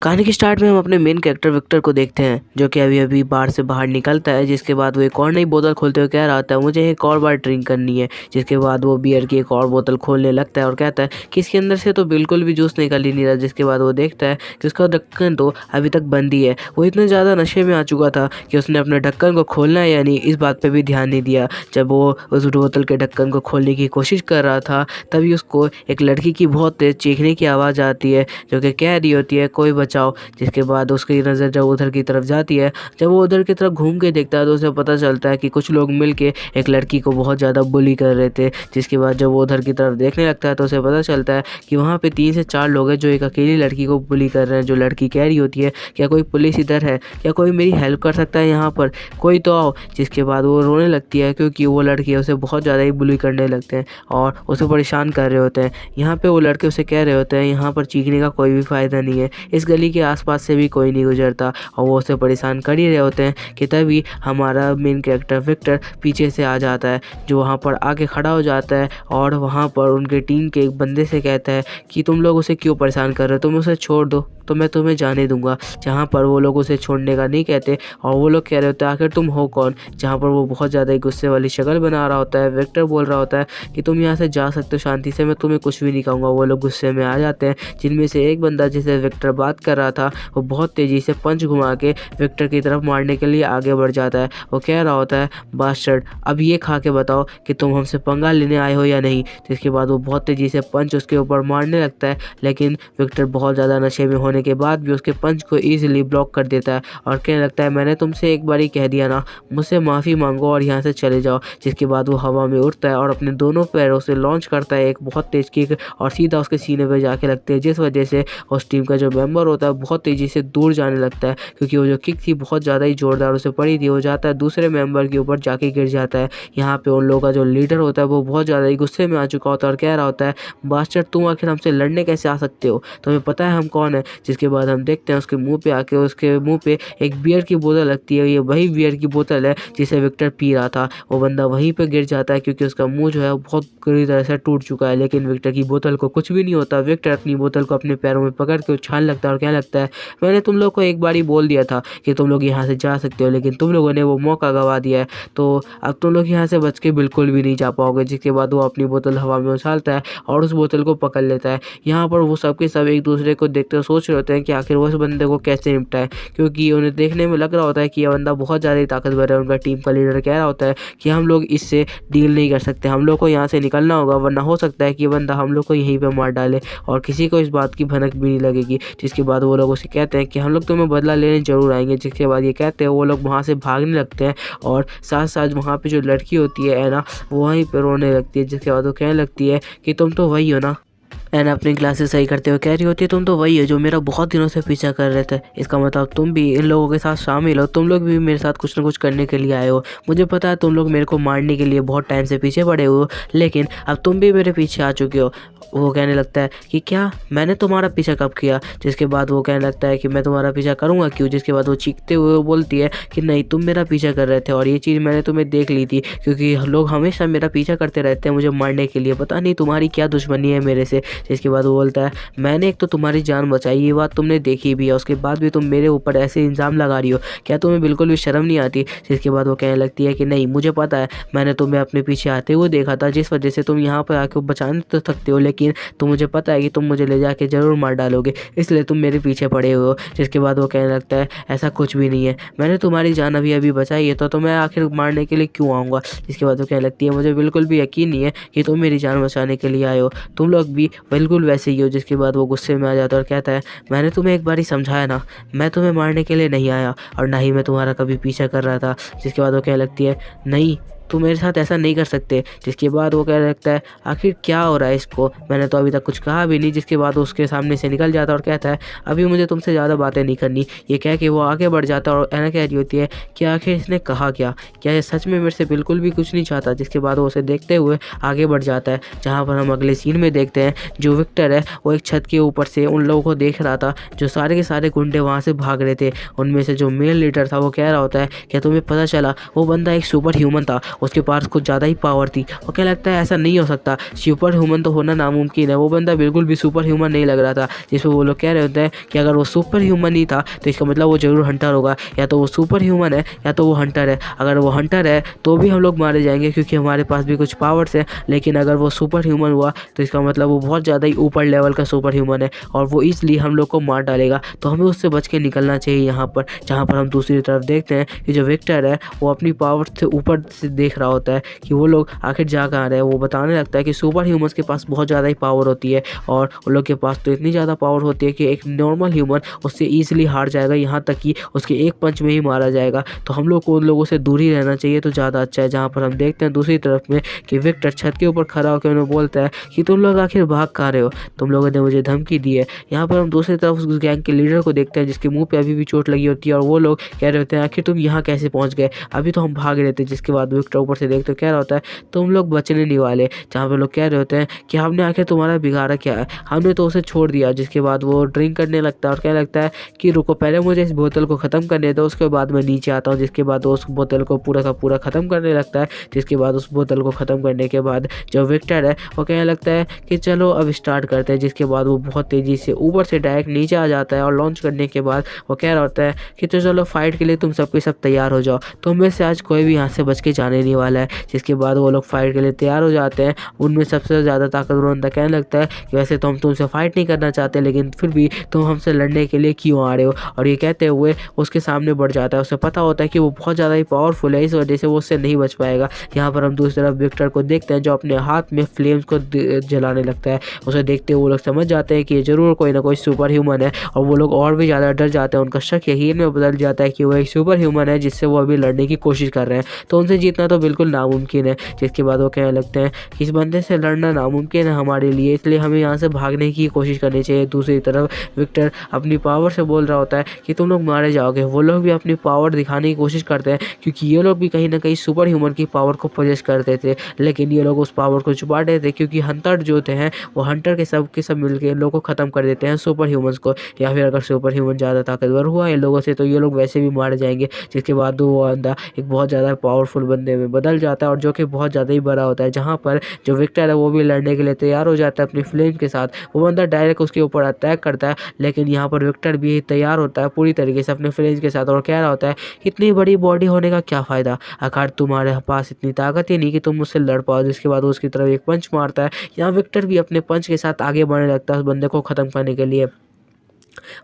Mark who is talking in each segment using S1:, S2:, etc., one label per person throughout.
S1: कहानी के स्टार्ट में हम अपने मेन कैरेक्टर विक्टर को देखते हैं, जो कि अभी अभी बार से बाहर निकलता है। जिसके बाद वो एक और नई बोतल खोलते हुए कह रहा होता है मुझे एक और बार ड्रिंक करनी है। जिसके बाद वो बियर की एक और बोतल खोलने लगता है और कहता है कि इसके अंदर से तो बिल्कुल भी जूस निकल ही नहीं रहा। जिसके बाद वो देखता है कि उसका ढक्कन तो अभी तक बंद ही है। वो इतना ज़्यादा नशे में आ चुका था कि उसने अपने ढक्कन को खोलना है या नहीं इस बात पर भी ध्यान नहीं दिया। जब वो उस बोतल के ढक्कन को खोलने की कोशिश कर रहा था, तभी उसको एक लड़की की बहुत तेज चीखने की आवाज़ आती है, जो कि कह रही होती है कोई बचाओ। जिसके बाद उसकी नज़र जब उधर की तरफ जाती है, जब वो उधर की तरफ घूम के देखता है तो उसे पता चलता है कि कुछ लोग मिलके एक लड़की को बहुत ज़्यादा बुली कर रहे थे। जिसके बाद जब वो उधर की तरफ देखने लगता है तो उसे पता चलता है कि वहाँ पे 3 से 4 लोग हैं जो एक अकेली लड़की को बुली कर रहे हैं। जो लड़की कह रही होती है क्या कोई पुलिस इधर है, क्या कोई मेरी हेल्प कर सकता है यहाँ पर, कोई तो आओ। जिसके बाद वो रोने लगती है क्योंकि वो लड़की उसे बहुत ज़्यादा ही बुली करने लगते हैं और उसे परेशान कर रहे होते हैं। यहाँ पे वो लड़के उसे कह रहे होते हैं यहाँ पर चीखने का कोई भी फ़ायदा नहीं है, इस गली के आसपास से भी कोई नहीं गुजरता। और वो उसे परेशान कर ही रहे होते हैं कि तभी हमारा मेन कैरेक्टर विक्टर पीछे से आ जाता है, जो वहाँ पर आके खड़ा हो जाता है और वहाँ पर उनके टीम के एक बंदे से कहता है कि तुम लोग उसे क्यों परेशान कर रहे हो, तुम उसे छोड़ दो तो मैं तुम्हें जाने दूंगा। जहाँ पर वो लोग उसे छोड़ने का नहीं कहते और वो लोग कह रहे होते हैं आखिर तुम हो कौन। जहाँ पर वो बहुत ज़्यादा ही गुस्से वाली शक्ल बना रहा होता है। विक्टर बोल रहा होता है कि तुम यहाँ से जा सकते हो शांति से, मैं तुम्हें कुछ भी नहीं कहूँगा। वो लोग गुस्से में आ जाते हैं, जिनमें से एक बंदा जिसे विक्टर बात कर रहा था वो बहुत तेज़ी से पंच घुमा के विक्टर की तरफ मारने के लिए आगे बढ़ जाता है। वो कह रहा होता है बास्टर्ड अब ये खा के बताओ कि तुम हमसे पंगा लेने आए हो या नहीं। जिसके बाद वो बहुत तेज़ी से पंच उसके ऊपर मारने लगता है, लेकिन विक्टर बहुत ज़्यादा नशे में होने के बाद भी उसके पंच को ईजिली ब्लॉक कर देता है और कहने लगता है मैंने तुमसे एक बार ही कह दिया ना, मुझसे माफ़ी मांगो और यहाँ से चले जाओ। जिसके बाद वो हवा में उड़ता है और अपने दोनों पैरों से लॉन्च करता है एक बहुत तेज़ किक और सीधा उसके सीने पर जाके लगती है, जिस वजह से उस टीम का जो मेंबर होता है बहुत तेज़ी से दूर जाने लगता है क्योंकि वो जो किक थी बहुत ज़्यादा ही ज़ोरदार उसे पड़ी थी। वो जाता है दूसरे मेंबर के ऊपर जाके गिर जाता है। यहाँ पे उन लोगों का जो लीडर होता है वो बहुत ज़्यादा ही गुस्से में आ चुका होता है और कह रहा होता है बास्टर्ड तुम आखिर हमसे लड़ने कैसे आ सकते हो, तुम्हें पता है हम कौन है। जिसके बाद हम देखते हैं उसके मुंह पे आके उसके मुंह पे एक बियर की बोतल लगती है। ये वही बियर की बोतल है जिसे विक्टर पी रहा था। वो बंदा वहीं पे गिर जाता है क्योंकि उसका मुंह जो है वो बहुत बुरी तरह से टूट चुका है, लेकिन विक्टर की बोतल को कुछ भी नहीं होता। विक्टर अपनी बोतल को अपने पैरों में पकड़ के उछालने लगता है और कहने लगता है मैंने तुम लोग को एक बार ही बोल दिया था कि तुम लोग यहाँ से जा सकते हो, लेकिन तुम लोगों ने वो मौका गवा दिया है, तो अब तुम लोग यहाँ से बच के बिल्कुल भी नहीं जा पाओगे। जिसके बाद वो अपनी बोतल हवा में उछालता है और उस बोतल को पकड़ लेता है। यहाँ पर वो सब के सब एक दूसरे को देखते हुए सोच रहे होते हैं कि आखिर वो इस बंदे को कैसे निपटाए, क्योंकि उन्हें देखने में लग रहा होता है कि यह बंदा बहुत ज़्यादा ही ताकतवर है। उनका टीम का लीडर कह रहा होता है कि हम लोग इससे डील नहीं कर सकते, हम लोग को यहाँ से निकलना होगा, वरना हो सकता है कि ये बंदा हम लोग को यहीं पर मार डाले और किसी को इस बात की भनक भी नहीं लगेगी। जिसके बाद वो लोग उसे कहते हैं कि हम लोग तुम्हें बदला लेने ज़रूर आएंगे। जिसके बाद ये कहते हैं वो लोग वहाँ से भागने लगते हैं और साथ साथ वहाँ पे जो लड़की होती है ऐना वो वहीं पे रोने लगती है। जिसके बाद वो कहने लगती है कि तुम तो वही हो ना। एना अपनी क्लासेस सही करते हुए कह रही होती है तुम तो वही है जो मेरा बहुत दिनों से पीछा कर रहे थे, इसका मतलब तुम भी इन लोगों के साथ शामिल हो, तुम लोग भी मेरे साथ कुछ ना कुछ करने के लिए आए हो। मुझे पता है तुम लोग मेरे को मारने के लिए बहुत टाइम से पीछे पड़े हो, लेकिन अब तुम भी मेरे पीछे आ चुके हो। वो कहने लगता है कि क्या मैंने तुम्हारा पीछा कब किया। जिसके बाद वो कहने लगता है कि मैं तुम्हारा पीछा करूँगा क्यों। जिसके बाद वो चीखते हुए वो बोलती है कि नहीं तुम मेरा पीछा कर रहे थे और ये चीज़ मैंने तुम्हें देख ली थी, क्योंकि लोग हमेशा मेरा पीछा करते रहते हैं मुझे मारने के लिए, पता नहीं तुम्हारी क्या दुश्मनी है मेरे से। जिसके बाद वो बोलता है मैंने एक तो तुम्हारी जान बचाई, ये बात तुमने देखी भी है, उसके बाद भी तुम मेरे ऊपर ऐसे इल्ज़ाम लगा रही हो, क्या तुम्हें बिल्कुल भी शर्म नहीं आती। जिसके बाद वो कहने लगती है कि नहीं मुझे पता है, मैंने तुम्हें अपने पीछे आते हुए देखा था, जिस वजह से तुम यहाँ पर आके बचाने तो सकते हो, लेकिन तुम मुझे पता है कि तुम मुझे ले जाके ज़रूर मार डालोगे, इसलिए तुम मेरे पीछे पड़े हुए हो। जिसके बाद वो कहने लगता है ऐसा कुछ भी नहीं है, मैंने तुम्हारी जान अभी अभी बचाई है, तो मैं आखिर मारने के लिए क्यों आऊँगा। जिसके बाद वो कहने लगती है मुझे बिल्कुल भी यकीन नहीं है कि तुम मेरी जान बचाने के लिए आए हो, तुम लोग भी बिल्कुल वैसे ही हो। जिसके बाद वो गुस्से में आ जाता है और कहता है मैंने तुम्हें एक बार ही समझाया ना, मैं तुम्हें मारने के लिए नहीं आया और ना ही मैं तुम्हारा कभी पीछा कर रहा था। जिसके बाद वो कहने लगती है नहीं तुम मेरे साथ ऐसा नहीं कर सकते। जिसके बाद वो कहने लगता है आखिर क्या हो रहा है इसको, मैंने तो अभी तक कुछ कहा भी नहीं। जिसके बाद वो उसके सामने से निकल जाता है और कहता है अभी मुझे तुमसे ज़्यादा बातें नहीं करनी। ये कह के वो आगे बढ़ जाता है और एना कह रही होती है कि आखिर इसने कहा क्या ये सच में मेरे से बिल्कुल भी कुछ नहीं चाहता। जिसके बाद वो उसे देखते हुए आगे बढ़ जाता है, जहाँ पर हम अगले सीन में देखते हैं जो विक्टर है वो एक छत के ऊपर से उन लोगों को देख रहा था जो सारे के सारे गुंडे वहाँ से भाग रहे थे। उनमें से जो मेन लीडर था वो कह रहा होता है क्या तुम्हें पता चला, वो बंदा एक सुपर ह्यूमन था, उसके पास कुछ ज़्यादा ही पावर थी और क्या लगता है ऐसा नहीं हो सकता, सुपर ह्यूमन तो होना नामुमकिन है। वो बंदा बिल्कुल भी सुपर ह्यूमन नहीं लग रहा था, जिसमें वो लोग कह रहे होते हैं कि अगर वो सुपर ह्यूमन ही था तो इसका मतलब वो जरूर हंटर होगा, या तो वो सुपर ह्यूमन है या तो वो हंटर है। अगर वो हंटर है तो भी हम लोग मारे जाएंगे क्योंकि हमारे पास भी कुछ पावर्स है, लेकिन अगर वो सुपर ह्यूमन हुआ तो इसका मतलब वो बहुत ज़्यादा ही ऊपर लेवल का सुपर ह्यूमन है और वो इसलिए हम लोग को मार डालेगा। तो हमें उससे बच के निकलना चाहिए यहाँ पर। जहाँ पर हम दूसरी तरफ देखते हैं कि जो विक्टर है वो अपनी पावर से ऊपर से देख रहा होता है कि वो लोग आखिर जा कहाँ रहे हैं। वो बताने लगता है कि सुपर ह्यूमंस के पास बहुत ज़्यादा ही पावर होती है और उन लोग के पास तो इतनी ज़्यादा पावर होती है कि एक नॉर्मल ह्यूमन उससे ईजिली हार जाएगा, यहाँ तक कि उसके एक पंच में ही मारा जाएगा। तो हम लोग को उन लोगों से दूर ही रहना चाहिए तो ज़्यादा अच्छा है। जहाँ पर हम देखते हैं दूसरी तरफ में कि विक्टर छत के ऊपर खड़ा होकर उन्हें बोलता है कि तुम लोग आखिर भाग कहाँ रहे हो, तुम लोगों ने मुझे धमकी दी है। यहाँ पर हम दूसरी तरफ उस गैंग के लीडर को देखते हैं जिसके मुंह पे अभी भी चोट लगी होती है और वो लोग कह रहे होते हैं आखिर तुम यहाँ कैसे पहुँच गए, अभी तो हम भाग रहे थे। जिसके बाद विक्टर ऊपर से देखते कह रहा होता है तुम लोग बचने नहीं वाले। जहाँ पर लोग कह रहे होते हैं कि हमने आखिर तुम्हारा बिगाड़ा क्या है, हमने तो उसे छोड़ दिया। जिसके बाद वो ड्रिंक करने लगता है और कहने लगता है कि रुको, पहले मुझे इस बोतल को ख़त्म करने दो, उसके बाद मैं नीचे आता हूँ। जिसके बाद वो उस बोतल को पूरा का पूरा ख़त्म करने लगता है। जिसके बाद उस बोतल को ख़त्म करने के बाद जो विक्टर है वो कहने लगता है कि चलो अब स्टार्ट करते हैं। जिसके बाद वो बहुत तेज़ी से ऊपर से डायरेक्ट नीचे आ जाता है और लॉन्च करने के बाद वो कह रहा होता है कि तो चलो फाइट के लिए तुम सबके सब तैयार हो जाओ, तुम में से आज कोई भी यहाँ से बच के जाने नहीं वाला है। जिसके बाद वो लोग फाइट के लिए तैयार हो जाते हैं। उनमें सबसे ज़्यादा ताकतवर बंदा कहने लगता है कि वैसे तो हम तुमसे फाइट नहीं करना चाहते, लेकिन फिर भी तुम हमसे लड़ने के लिए क्यों आ रहे हो। और ये कहते हुए उसके सामने बढ़ जाता है। उसे पता होता है कि वो बहुत ज़्यादा ही पावरफुल है, इस वजह से वो उससे नहीं बच पाएगा। यहाँ पर हम दूसरी तरफ विक्टर को देखते हैं जो अपने हाथ में फ्लेम्स को जलाने लगता है। उसे देखते हुए वो लोग समझ जाते हैं कि ये जरूर कोई ना कोई सुपर ह्यूमन है और वो लोग और भी ज़्यादा डर जाते हैं। उनका शक यकीन में बदल जाता है कि वो एक सुपर ह्यूमन है जिससे वो अभी लड़ने की कोशिश कर रहे हैं, तो उनसे जीतना तो बिल्कुल नामुमकिन है। जिसके बाद वो कहने लगते हैं कि इस बंदे से लड़ना नामुमकिन है हमारे लिए, इसलिए हमें यहाँ से भागने की कोशिश करनी चाहिए। दूसरी तरफ विक्टर अपनी पावर से बोल रहा होता है कि तुम लोग मारे जाओगे। वो लोग भी अपनी पावर दिखाने की कोशिश करते हैं क्योंकि ये लोग भी कहीं ना कहीं सुपर ह्यूमन की पावर को पोजेस करते थे, लेकिन ये लोग उस पावर को छुपा देते थे क्योंकि हंटर जो थे हैं वो हंटर के सब मिलकर इन लोगों को ख़त्म कर देते हैं, सुपर ह्यूमंस को। या फिर अगर सुपर ह्यूमन ज़्यादा ताकतवर हुआ इन लोगों से तो ये लोग वैसे भी मारे जाएंगे। जिसके बाद वो बंदा एक बहुत ज़्यादा पावरफुल बंदे में बदल जाता है और जो कि बहुत ज़्यादा ही बड़ा होता है। जहाँ पर जो विक्टर है वो भी लड़ने के लिए तैयार हो जाता है अपनी फ्लेम के साथ। वो बंदा डायरेक्ट उसके ऊपर अटैक करता है, लेकिन यहाँ पर विक्टर भी तैयार होता है पूरी तरीके से अपने फ्लेम के साथ और कह रहा होता है इतनी बड़ी बॉडी होने का क्या फ़ायदा, आखिर तुम्हारे पास इतनी ताकत ही नहीं कि तुम मुझसे लड़ पाओ। जिसके बाद वो उसकी तरफ एक पंच मारता है। यहाँ विक्टर भी अपने पंच के साथ आगे बढ़ने लगता है उस बंदे को ख़त्म करने के लिए।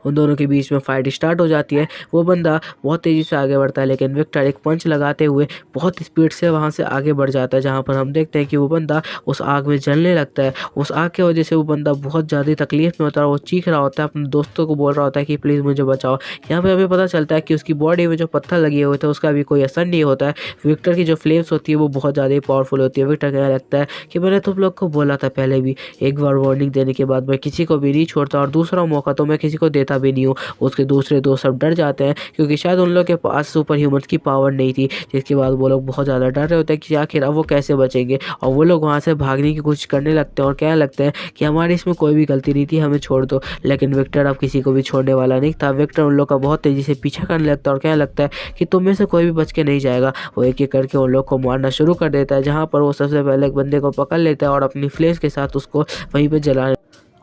S1: उन दोनों के बीच में फाइट स्टार्ट हो जाती है। वो बंदा बहुत तेज़ी से आगे बढ़ता है, लेकिन विक्टर एक पंच लगाते हुए बहुत स्पीड से वहाँ से आगे बढ़ जाता है। जहाँ पर हम देखते हैं कि वो बंदा उस आग में जलने लगता है। उस आग की वजह से वो बंदा बहुत ज़्यादा तकलीफ में होता है। वो चीख रहा होता है, अपने दोस्तों को बोल रहा होता है कि प्लीज़ मुझे बचाओ। यहाँ पर हमें पता चलता है कि उसकी बॉडी में जो पत्थर लगे हुए थे उसका भी कोई असर नहीं होता है। विक्टर की जो फ्लेम्स होती है वो बहुत ज़्यादा ही पावरफुल होती है। विक्टर कहने लगता है कि मैंने तुम लोग को बोला था पहले भी, एक बार वार्निंग देने के बाद मैं किसी को भी नहीं छोड़ता और दूसरा मौका तो मैं किसी को देता भी नहीं हूँ। उसके दूसरे दोस्त सब डर जाते हैं क्योंकि शायद उन लोग के पास सुपर ह्यूमंस की पावर नहीं थी। जिसके बाद वो लोग बहुत ज़्यादा डर रहे होते हैं कि आखिर अब वो कैसे बचेंगे और वो लोग वहाँ से भागने की कोशिश करने लगते हैं और कहने लगते हैं कि हमारी इसमें कोई भी गलती नहीं थी, हमें छोड़ दो। लेकिन विक्टर अब किसी को भी छोड़ने वाला नहीं था। विक्टर उन लोग का बहुत तेज़ी से पीछा करने लगता है और कहने लगता है कि तुम में से कोई भी बच के नहीं जाएगा। वो एक एक करके उन लोग को मारना शुरू कर देता है। जहाँ पर वो सबसे पहले एक बंदे को पकड़ लेता है और अपनी फ्लेश के साथ उसको वहीं पर जलाने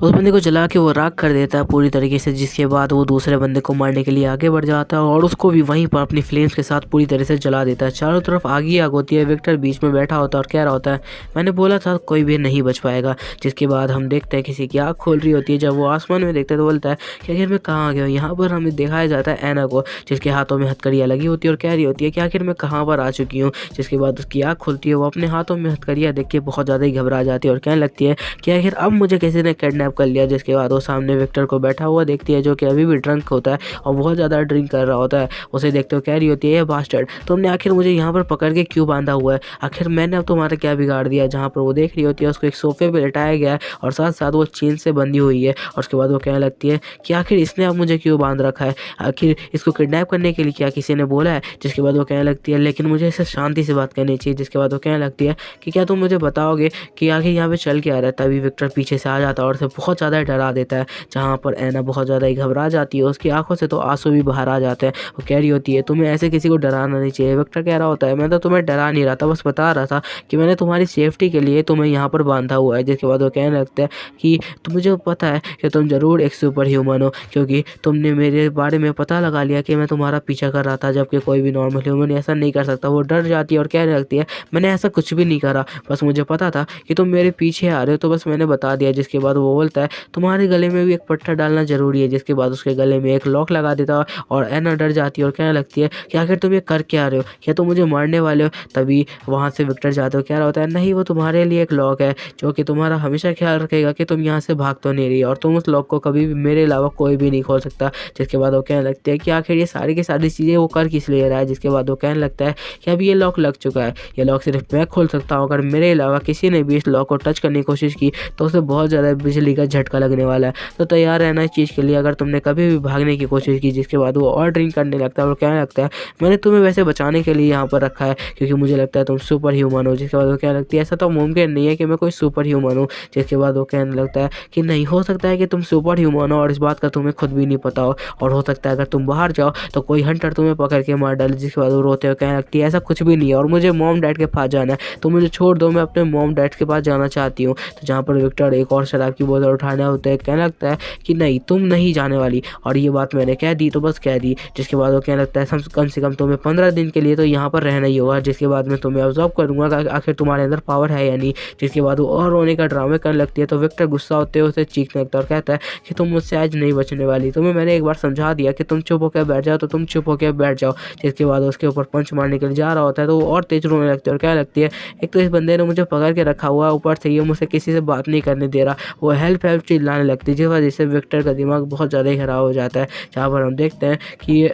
S1: उस बंदे को जला के वो राख कर देता है पूरी तरीके से। जिसके बाद वो दूसरे बंदे को मारने के लिए आगे बढ़ जाता है और उसको भी वहीं पर अपनी फ्लेम्स के साथ पूरी तरह से जला देता है। चारों तरफ आग ही आग होती है। विक्टर बीच में बैठा होता है और कह रहा होता है मैंने बोला था कोई भी नहीं बच पाएगा। जिसके बाद हम देखते हैं किसी की आँख खोल रही होती है। जब वो आसमान में देखता है तो बोलता है कि आखिर मैं कहाँ आ गया हूँ। यहाँ पर हमें दिखाया जाता है ऐना को, जिसके हाथों में हथकड़ियाँ लगी होती है और कह रही होती है कि आखिर मैं कहाँ पर आ चुकी हूँ। जिसके बाद उसकी आँख खुलती है। वो अपने हाथों में हथकड़ियाँ देख के बहुत ज़्यादा ही घबरा जाती है और कहने लगती है कि आखिर अब मुझे किसी ने किडनैप कर लिया। जिसके बाद वो सामने विक्टर को बैठा हुआ देखती है जो कि अभी भी ड्रंक होता है और बहुत ज़्यादा ड्रिंक कर रहा होता है। उसे देखते हुए कह रही होती है ये बास्टर्ड, तुमने आखिर मुझे यहाँ पर पकड़ के क्यों बांधा हुआ है, आखिर मैंने अब तुम्हारा क्या बिगाड़ दिया। जहाँ पर वो देख रही होती है उसको एक सोफे पे लिटाया गया है और साथ साथ वो चेन से बंधी हुई है। और उसके बाद वो कहने लगती है कि आखिर इसने अब मुझे क्यों बांध रखा है, आखिर इसको किडनैप करने के लिए क्या किसी ने बोला है। जिसके बाद वो कहने लगती है लेकिन मुझे इससे शांति से बात करनी चाहिए। जिसके बाद वो कहने लगती है कि क्या तुम मुझे बताओगे कि आखिर यहाँ पे चल के आ रहा है। तभी विक्टर पीछे से आ जाता है और उसे बहुत ज़्यादा डरा देता है, जहाँ पर ऐना बहुत ज़्यादा ही घबरा जाती है, उसकी आँखों से तो आँसू भी बाहर आ जाते हैं। वो कह रही होती है तुम्हें ऐसे किसी को डराना नहीं चाहिए। विक्टर कह रहा होता है मैं तो तुम्हें डरा नहीं रहा था, बस बता रहा था कि मैंने तुम्हारी सेफ्टी के लिए तुम्हें यहाँ पर बाँधा हुआ है। जिसके बाद वो कहने लगता है कि तो मुझे पता है कि तुम ज़रूर एक सुपर ह्यूमन हो, क्योंकि तुमने मेरे बारे में पता लगा लिया कि मैं तुम्हारा पीछा कर रहा था, जबकि कोई भी नॉर्मल ह्यूमन ऐसा नहीं कर सकता। वो डर जाती है और कहने लगती है मैंने ऐसा कुछ भी नहीं करा, बस मुझे पता था कि तुम मेरे पीछे आ रहे हो, तो बस मैंने बता दिया। जिसके बाद वो बोलता है तुम्हारे गले में भी एक पट्टा डालना ज़रूरी है। जिसके बाद उसके गले में एक लॉक लगा देता है और ऐना डर जाती है और कहने लगती है कि आखिर तुम ये कर क्या रहे हो, क्या तुम मुझे मारने वाले हो। तभी वहाँ से विक्टर जाते हो, कह रहा होता है नहीं, वो तुम्हारे लिए एक लॉक है जो कि तुम्हारा हमेशा ख्याल रखेगा कि तुम यहाँ से भाग तो नहीं रही, और तुम उस लॉक को कभी भी मेरे अलावा कोई भी नहीं खोल सकता। जिसके बाद वो कहने लगते हैं कि आखिर ये सारी की सारी चीज़ें वो कर किस लिए रहा है। जिसके बाद वो कहने लगता है कि अब ये लॉक लग चुका है, ये लॉक सिर्फ मैं खोल सकता हूँ, अगर मेरे अलावा किसी ने भी इस लॉक को टच करने की कोशिश की तो उसे बहुत ज़्यादा बिजली का झटका लगने वाला है, तो तैयार रहना इस चीज़ के लिए अगर तुमने कभी भी भागने की कोशिश की। जिसके बाद वो और ड्रिंक करने लगता है और कहने लगता है मैंने तुम्हें वैसे बचाने के लिए यहाँ पर रखा है, क्योंकि मुझे लगता है तुम सुपर ह्यूमन हो। जिसके बाद वो कहने लगती है ऐसा तो मुमकिन नहीं है कि मैं कोई सुपर ह्यूमन हूँ। जिसके बाद वो कहने लगता है कि नहीं, हो सकता है कि तुम सुपर ह्यूमन हो और इस बात का तुम्हें खुद भी नहीं पता हो, और हो सकता है अगर तुम बाहर जाओ तो कोई हंटर तुम्हें पकड़ के मार डाले। जिसके बाद वो रोते हुए कहने लगती है ऐसा कुछ भी नहीं है और मुझे मॉम डैड के पास जाना है, तो मुझे छोड़ दो, मैं अपने मॉम डैड के पास जाना चाहती हूँ। तो जहाँ पर विक्टर एक और शराब की बोतल उठाने होते हैं, कहने लगता है कि नहीं, तुम नहीं जाने वाली, और ये बात मैंने कह दी तो बस कह दी। जिसके बाद वो कहने लगता है कम से कम तुम्हें 15 दिन के लिए तो यहाँ पर रहना ही होगा, जिसके बाद मैं तुम्हें ऑब्जर्व करूँगा कि आखिर तुम्हारे अंदर पावर है या नहीं। जिसके बाद वो और रोने का ड्रामे करने लगती है, तो विक्टर गुस्सा होते हुए उसे चीखने लगता है और कहता है कि तुम मुझसे आज नहीं बचने वाली, तुम्हें मैंने एक बार समझा दिया कि तुम चुप होकर बैठ जाओ, तो तुम चुप होकर बैठ जाओ। जिसके बाद उसके ऊपर पंच मारने के लिए जा रहा होता है, तो वो और तेज रोने लगती है और कहने लगती है एक तो इस बंदे ने मुझे पकड़ के रखा हुआ है, ऊपर से ये मुझसे किसी से बात नहीं करने दे रहा। वो हेल्प हेल्प चिल्लाने लगती है, जिस वजह से विक्टर का दिमाग बहुत ज़्यादा ही खराब हो जाता है। जहाँ पर हम देखते हैं कि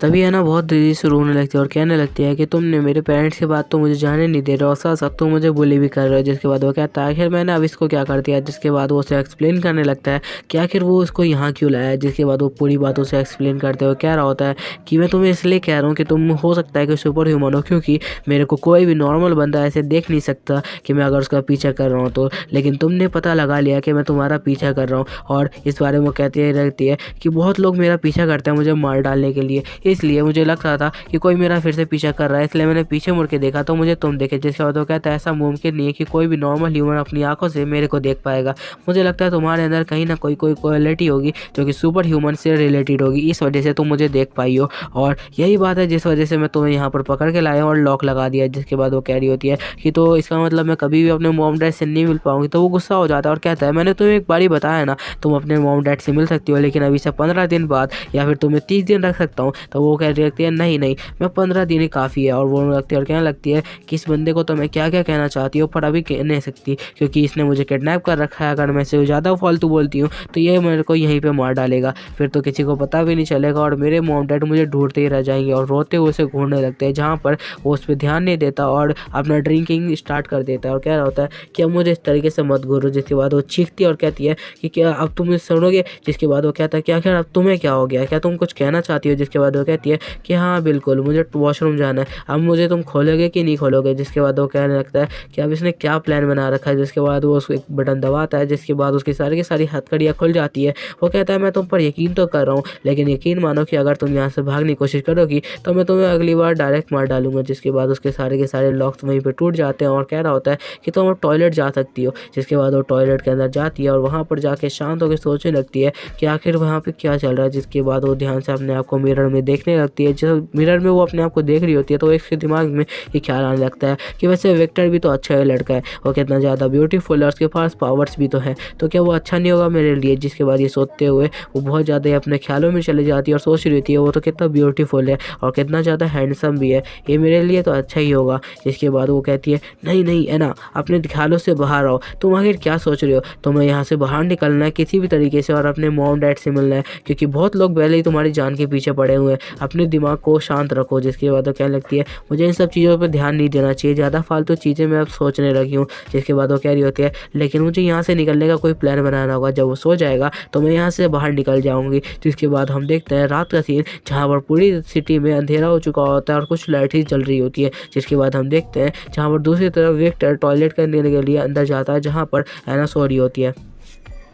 S1: तभी है ना बहुत तेज़ी से रोने लगती है और कहने लगती है कि तुमने मेरे पेरेंट्स के बाद तो मुझे जाने नहीं दे रहे, और साथ साथ तुम मुझे बुली भी कर रहे हो। जिसके बाद वो कहता है आखिर मैंने अब इसको क्या कर दिया। जिसके बाद वो उसे एक्सप्लेन करने लगता है कि आखिर वो उसको यहाँ क्यों लाया है। जिसके बाद वो पूरी बात उसे एक्सप्लेन करते हुए कह रहा होता है कि मैं तुम्हें इसलिए कह रहा हूँ कि तुम हो सकता है कि सुपर ह्यूमन हो, क्योंकि मेरे को कोई भी नॉर्मल बंदा ऐसे देख नहीं सकता कि मैं अगर उसका पीछा कर रहा हूँ तो, लेकिन तुमने पता लगा लिया कि मैं तुम्हारा पीछा कर रहा हूँ। और इस बारे में वो कहती रहती है कि बहुत लोग मेरा पीछा करते हैं मुझे मार डालने के लिए, इसलिए मुझे लग रहा था कि कोई मेरा फिर से पीछा कर रहा है, इसलिए मैंने पीछे मुड़ के देखा तो मुझे तुम देखे। जिसके बाद वो कहता है ऐसा मुमकिन नहीं है कि कोई भी नॉर्मल ह्यूमन अपनी आंखों से मेरे को देख पाएगा, मुझे लगता है तुम्हारे अंदर कहीं ना कोई क्वालिटी होगी जो कि सुपर ह्यूमन से रिलेटेड होगी, इस वजह से तुम मुझे देख पाई हो, और यही बात है जिस वजह से मैं तुम्हें यहाँ पर पकड़ के लाया हूँ और लॉक लगा दिया। जिसके बाद वो कह रही होती है कि तो इसका मतलब मैं कभी भी अपने मॉम डैड से नहीं मिल पाऊंगी। तो वो गुस्सा हो जाता है और कहता है मैंने तुम्हें एक बार ही बताया ना, तुम अपने मॉम डैड से मिल सकती हो, लेकिन अभी से 15 दिन बाद या फिर तुम्हें 30 दिन रख सकता हूँ। तो वो कह रही है नहीं नहीं, मैं 15 दिन ही काफ़ी है। और वो लगती है और कहने लगती है कि इस बंदे को तो मैं क्या क्या कहना चाहती हूँ पर अभी कह नहीं सकती, क्योंकि इसने मुझे किडनैप कर रखा है, अगर मैं इसे ज़्यादा फालतू बोलती हूँ तो ये मेरे को यहीं पे मार डालेगा, फिर तो किसी को पता भी नहीं चलेगा और मेरे मॉम डैड मुझे ढूंढते ही रह जाएंगे। और रोते हुए उसे घूरने लगते हैं, जहाँ पर वो उस पर ध्यान नहीं देता और अपना ड्रिंकिंग स्टार्ट कर देता है और कह रहा होता है कि अब मुझे इस तरीके से मत घूरो। जिसके बाद वो चीखती है और कहती है कि क्या अब तुम सुनोगे। जिसके बाद वो कहता है कि आखिर अब तुम्हें क्या हो गया, क्या तुम कुछ कहना चाहती हो। जिसके बाद वो कहती है कि हाँ बिल्कुल, मुझे वॉशरूम जाना है, अब मुझे तुम खोलोगे कि नहीं खोलोगे। जिसके बाद वो कहने लगता है कि अब इसने क्या प्लान बना रखा है। जिसके बाद वो उसको एक बटन दबाता है, जिसके बाद उसकी सारी की सारी हथकड़ियाँ खुल जाती है। वो कहता है मैं तुम पर यकीन तो कर रहा हूँ, लेकिन यकीन मानो कि अगर तुम यहाँ से भागने की कोशिश करोगी तो मैं तुम्हें अगली बार डायरेक्ट मार डालूंगा। जिसके बाद उसके सारे के सारे लॉक्स वहीं पर टूट जाते हैं और कह रहा होता है कि तुम अब टॉयलेट जा सकती हो। जिसके बाद वो टॉयलेट के अंदर जाती है और वहाँ पर जाके शांत होकर सोचने लगती है कि आखिर वहाँ पे क्या चल रहा है। जिसके बाद वो ध्यान से अपने आप को मिरर में देखने लगती है। जब मिरर में वो अपने आप को देख रही होती है तो इसके दिमाग में ये ख्याल आने लगता है कि वैसे विक्टर भी तो अच्छा है लड़का है, वो कितना ज़्यादा ब्यूटीफुल है, उसके पास पावर्स भी तो है, तो क्या वो अच्छा नहीं होगा मेरे लिए। जिसके बाद ये सोचते हुए वो बहुत ज़्यादा अपने ख्यालों में चली जाती है और सोच रही होती है वो तो कितना ब्यूटीफुल है और कितना ज़्यादा हैंडसम भी है, ये मेरे लिए तो अच्छा ही होगा। जिसके बाद वो कहती है नहीं नहीं है ना, अपने ख्यालों से बाहर आओ, तुम आखिर क्या सोच रहे हो, तुम्हें यहाँ से बाहर निकलना है किसी भी तरीके से और अपने मॉम डैड से मिलना है, क्योंकि बहुत लोग पहले ही तुम्हारी जान के पीछे पड़े हुए हैं, अपने दिमाग को शांत रखो। जिसके बाद वो कहने लगती है मुझे इन सब चीज़ों पर ध्यान नहीं देना चाहिए, ज़्यादा फालतू चीज़ें मैं अब सोचने लगी हूँ। जिसके बाद वो कह रही होती है लेकिन मुझे यहाँ से निकलने का कोई प्लान बनाना होगा, जब वो सो जाएगा तो मैं यहाँ से बाहर निकल जाऊँगी। जिसके बाद हम देखते हैं रात का सीन, जहाँ पर पूरी सिटी में अंधेरा हो चुका होता है और कुछ लाइट ही जल रही होती है। जिसके बाद हम देखते हैं जहाँ पर दूसरी तरफ विक्टर टॉयलेट करने के लिए अंदर जाता है, जहाँ पर ऐना सो रही होती है।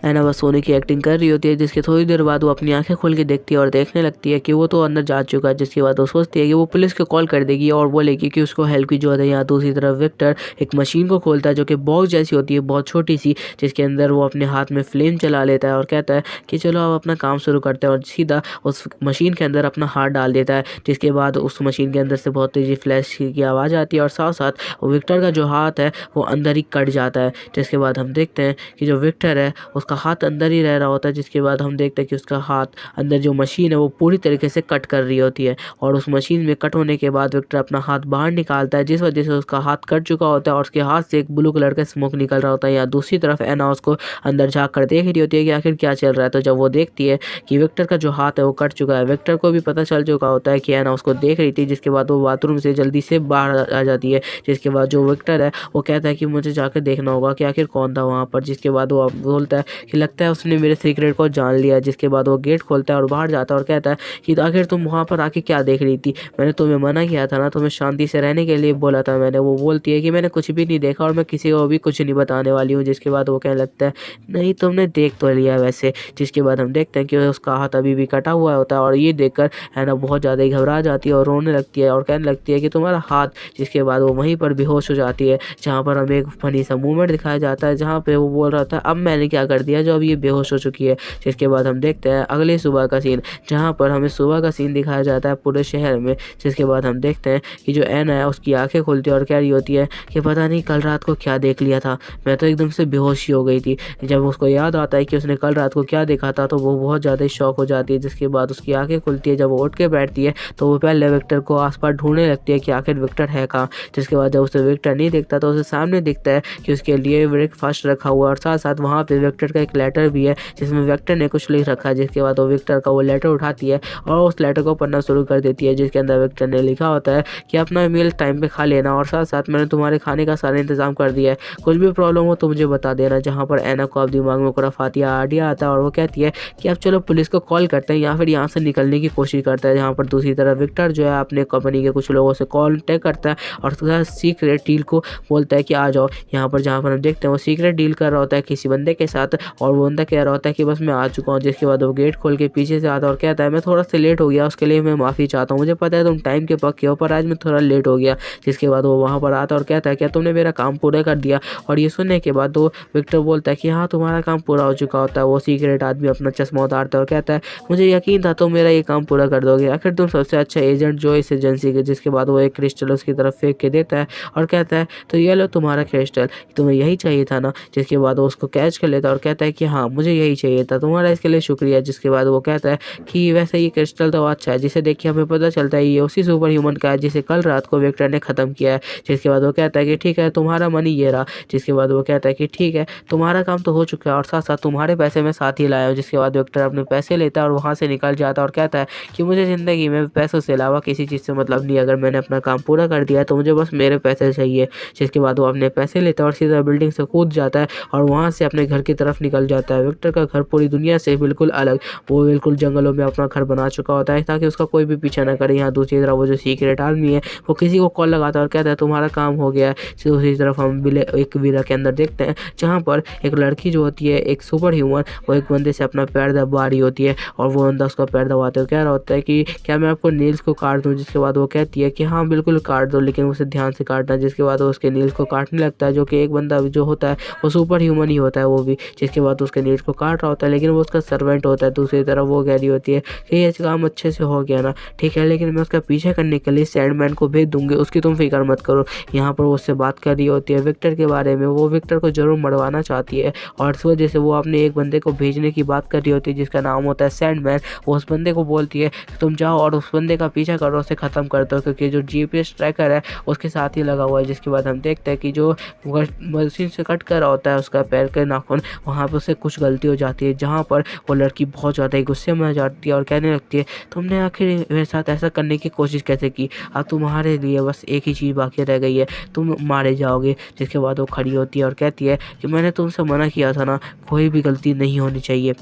S1: एना बस सोने की एक्टिंग कर रही होती है, जिसके थोड़ी देर बाद वो अपनी आंखें खोल के देखती है और देखने लगती है कि वो तो अंदर जा चुका है। जिसके बाद वो सोचती है कि वो पुलिस को कॉल कर देगी और बोलेगी कि उसको हेल्प की जरूरत है। यहाँ दूसरी तरफ विक्टर एक मशीन को खोलता है जो कि बॉक्स जैसी होती है, बहुत छोटी सी, जिसके अंदर वो अपने हाथ में फ्लेम चला लेता है और कहता है कि चलो अब अपना काम शुरू करते हैं, और सीधा उस मशीन के अंदर अपना हाथ डाल देता है। जिसके बाद उस मशीन के अंदर से बहुत तेजी फ्लैश की आवाज़ आती है और साथ साथ विक्टर का जो हाथ है वो अंदर ही कट जाता है। जिसके बाद हम देखते हैं कि जो विक्टर है उसका हाथ अंदर ही रह रहा होता है। जिसके बाद हम देखते हैं कि उसका हाथ अंदर जो मशीन है वो पूरी तरीके से कट कर रही होती है, और उस मशीन में कट होने के बाद विक्टर अपना हाथ बाहर निकालता है, जिस वजह से उसका हाथ कट चुका होता है और उसके हाथ से एक ब्लू कलर का स्मोक निकल रहा होता है। यहाँ दूसरी तरफ एना उसको अंदर झाँक कर देख रही होती है कि आखिर क्या चल रहा है। तो जब वो देखती है कि विक्टर का जो हाथ है वो कट चुका है, विक्टर को भी पता चल चुका होता है कि एना उसको देख रही थी। जिसके बाद वो बाथरूम से जल्दी से बाहर आ जाती है। जिसके बाद जो विक्टर है वो कहता है कि मुझे जाकर देखना होगा कि आखिर कौन था वहाँ पर। जिसके बाद वो बोलता है कि लगता है उसने मेरे सीक्रेट को जान लिया। जिसके बाद वो गेट खोलता है और बाहर जाता है और कहता है कि आखिर तुम वहाँ पर आके क्या देख रही थी, मैंने तुम्हें मना किया था ना, तुम्हें शांति से रहने के लिए बोला था मैंने। वो बोलती है कि मैंने कुछ भी नहीं देखा और मैं किसी को भी कुछ नहीं बताने वाली हूँ। जिसके बाद वो कहने लगता है नहीं, तुमने देख तो लिया वैसे। जिसके बाद हम देखते हैं कि उसका हाथ अभी भी कटा हुआ होता है, और ये देखकर है ना बहुत ज़्यादा ही घबरा जाती है और रोने लगती है और कहने लगती है कि तुम्हारा हाथ। जिसके बाद वो वहीं पर बेहोश हो जाती है, जहाँ पर हमें एक फनी सा मूवमेंट दिखाया जाता है जहाँ पे वो बोल रहा था अब मैंने क्या कर दिया जो अब ये बेहोश हो चुकी है। जिसके बाद हम देखते हैं अगले सुबह का सीन, जहाँ पर हमें सुबह का सीन दिखाया जाता है पूरे शहर में। जिसके बाद हम देखते हैं कि जो एना है उसकी आंखें खुलती है और कह रही होती है कि पता नहीं कल रात को क्या देख लिया था, मैं तो एकदम से बेहोश ही हो गई थी। जब उसको याद आता है कि उसने कल रात को क्या देखा था तो वो बहुत ज़्यादा शॉक हो जाती है। जिसके बाद उसकी आंखें खुलती है, जब वो उठ के बैठती है तो वो पहले विक्टर को आसपास ढूंढने लगती है कि आखिर विक्टर है कहाँ। जिसके बाद जब उसे विक्टर नहीं दिखता तो उसे सामने दिखता है कि उसके लिए ब्रेकफास्ट रखा हुआ है, और साथ साथ वहाँ पे विक्टर का एक लेटर भी है जिसमें विक्टर ने कुछ लिख रखा है। जिसके बाद वो विक्टर का वो लेटर उठाती है और उस लेटर को पढ़ना शुरू कर देती है, जिसके अंदर विक्टर ने लिखा होता है कि अपना मील टाइम पे खा लेना, और साथ साथ मैंने तुम्हारे खाने का सारा इंतजाम कर दिया है, कुछ भी प्रॉब्लम हो तो मुझे बता देना। जहाँ पर एना को अब दिमाग में खुराफातिया आइडिया आता है और वो कहती है कि अब चलो पुलिस को कॉल करते हैं या फिर यहाँ से निकलने की कोशिश करता है। जहाँ पर दूसरी तरफ विक्टर जो है अपने कंपनी के कुछ लोगों से कॉन्टेक्ट करता है और सीक्रेट डील को बोलता है कि आ जाओ यहाँ पर। जहाँ पर हम देखते हैं वो सीक्रेट डील कर रहा होता है किसी बंदे के साथ, और वो बंदा कह रहा होता है कि बस मैं आ चुका हूँ। जिसके बाद वो गेट खोल के पीछे से आता है और कहता है मैं थोड़ा सा लेट हो गया, उसके लिए मैं माफ़ी चाहता हूँ, मुझे पता है तुम टाइम के पक्के हो पर आज मैं थोड़ा लेट हो गया। जिसके बाद वो वहाँ पर आता है और कहता है क्या तुमने मेरा काम पूरा कर दिया। और ये सुनने के बाद वो विक्टर बोलता है कि हाँ तुम्हारा काम पूरा हो चुका होता है। वो सीक्रेट आदमी अपना चश्मा उतारता है और कहता है मुझे यकीन था तुम मेरा ये काम पूरा कर दोगे, आखिर तुम सबसे अच्छा एजेंट जो इस एजेंसी के। जिसके बाद वो एक क्रिस्टल उसकी तरफ फेंक के देता है और कहता है तो ये लो तुम्हारा क्रिस्टल, तुम्हें यही चाहिए था ना। जिसके बाद वो उसको कैच कर लेता है और कहता है कि हाँ मुझे यही चाहिए था, तुम्हारा इसके लिए शुक्रिया। जिसके बाद वो कहता है कि वैसे ये क्रिस्टल तो अच्छा है, जिसे देख के हमें पता चलता है ये उसी सुपर ह्यूमन का है जिसे कल रात को विक्टर ने ख़त्म किया है। जिसके बाद वो कहता है कि ठीक है तुम्हारा मनी ये रहा। जिसके बाद वो कहता है कि ठीक है तुम्हारा काम तो हो चुका है और साथ साथ तुम्हारे पैसे मैं साथ ही लाया हूँ। जिसके बाद विक्टर अपने पैसे लेता है और वहाँ से निकल जाता है और कहता है कि मुझे ज़िंदगी में पैसों से अलावा किसी चीज़ से मतलब नहीं, अगर मैंने अपना काम पूरा कर दिया है तो मुझे बस मेरे पैसे चाहिए। जिसके बाद वो अपने पैसे लेता है और सीधा बिल्डिंग से कूद जाता है और वहाँ से अपने घर की तरफ निकल जाता है। विक्टर का घर पूरी दुनिया से बिल्कुल अलग, वो बिल्कुल जंगलों में अपना घर बना चुका होता है ताकि उसका कोई भी पीछा ना करे। यहाँ दूसरी तरफ वो जो सीक्रेट आदमी है वो किसी को कॉल लगाता है और कहता है तुम्हारा काम हो गया है। दूसरी तरफ हम एक विला के अंदर देखते हैं जहाँ पर एक लड़की जो होती है एक सुपर ह्यूमन, वो एक बंदे से अपना पैर दबा रही होती है और वो बंदा उसका पैर दबाते हुए कह रहा होता है कि क्या मैं आपको नील्स को काट दूँ। जिसके बाद वो कहती है कि हाँ बिल्कुल काट दो, लेकिन उसे ध्यान से काटना। जिसके बाद वो उसके नील्स को काटने लगता है, जो कि एक बंदा जो होता है वो सुपर ह्यूमन ही होता है वो भी। जिसके बाद उसके नील्स को काट रहा होता है, लेकिन वो उसका सर्वेंट होता है। दूसरी तरफ वो कह रही होती है कि ये काम अच्छे से हो गया ना, ठीक है, लेकिन मैं उसका पीछे करने के लिए सैंडमैन को भेज दूंगी, उसकी तुम फिक्र मत करो। यहाँ पर वो उससे बात कर रही होती है विक्टर के बारे में, वो विक्टर को जरूर मरवाना चाहती है और इस वजह से वो अपने एक बंदे को भेजने की बात कर रही होती है जिसका नाम होता है सैंडमैन। वो उस बंदे को बोलती है कि तुम जाओ और उस बंदे का पीछा करो, उसे ख़त्म कर दो, क्योंकि जो जीपीएस ट्रैकर है उसके साथ ही लगा हुआ है। जिसके बाद हम देखते हैं कि जो मशीन से कट कर रहा होता है उसका पैर के नाखून, वहाँ पर उससे कुछ गलती हो जाती है, जहाँ पर वो लड़की बहुत ज़्यादा ही गुस्से में आ जाती है और कहने लगती है तुमने आखिर मेरे साथ ऐसा करने की कोशिश कैसे की, अब तुम्हारे लिए बस एक ही चीज़ बाकी रह गई है, तुम मारे जाओगे। जिसके बाद वो खड़ी होती है और कहती है कि मैंने तुमसे मना किया था ना, कोई भी गलती नहीं होनी चाहिए।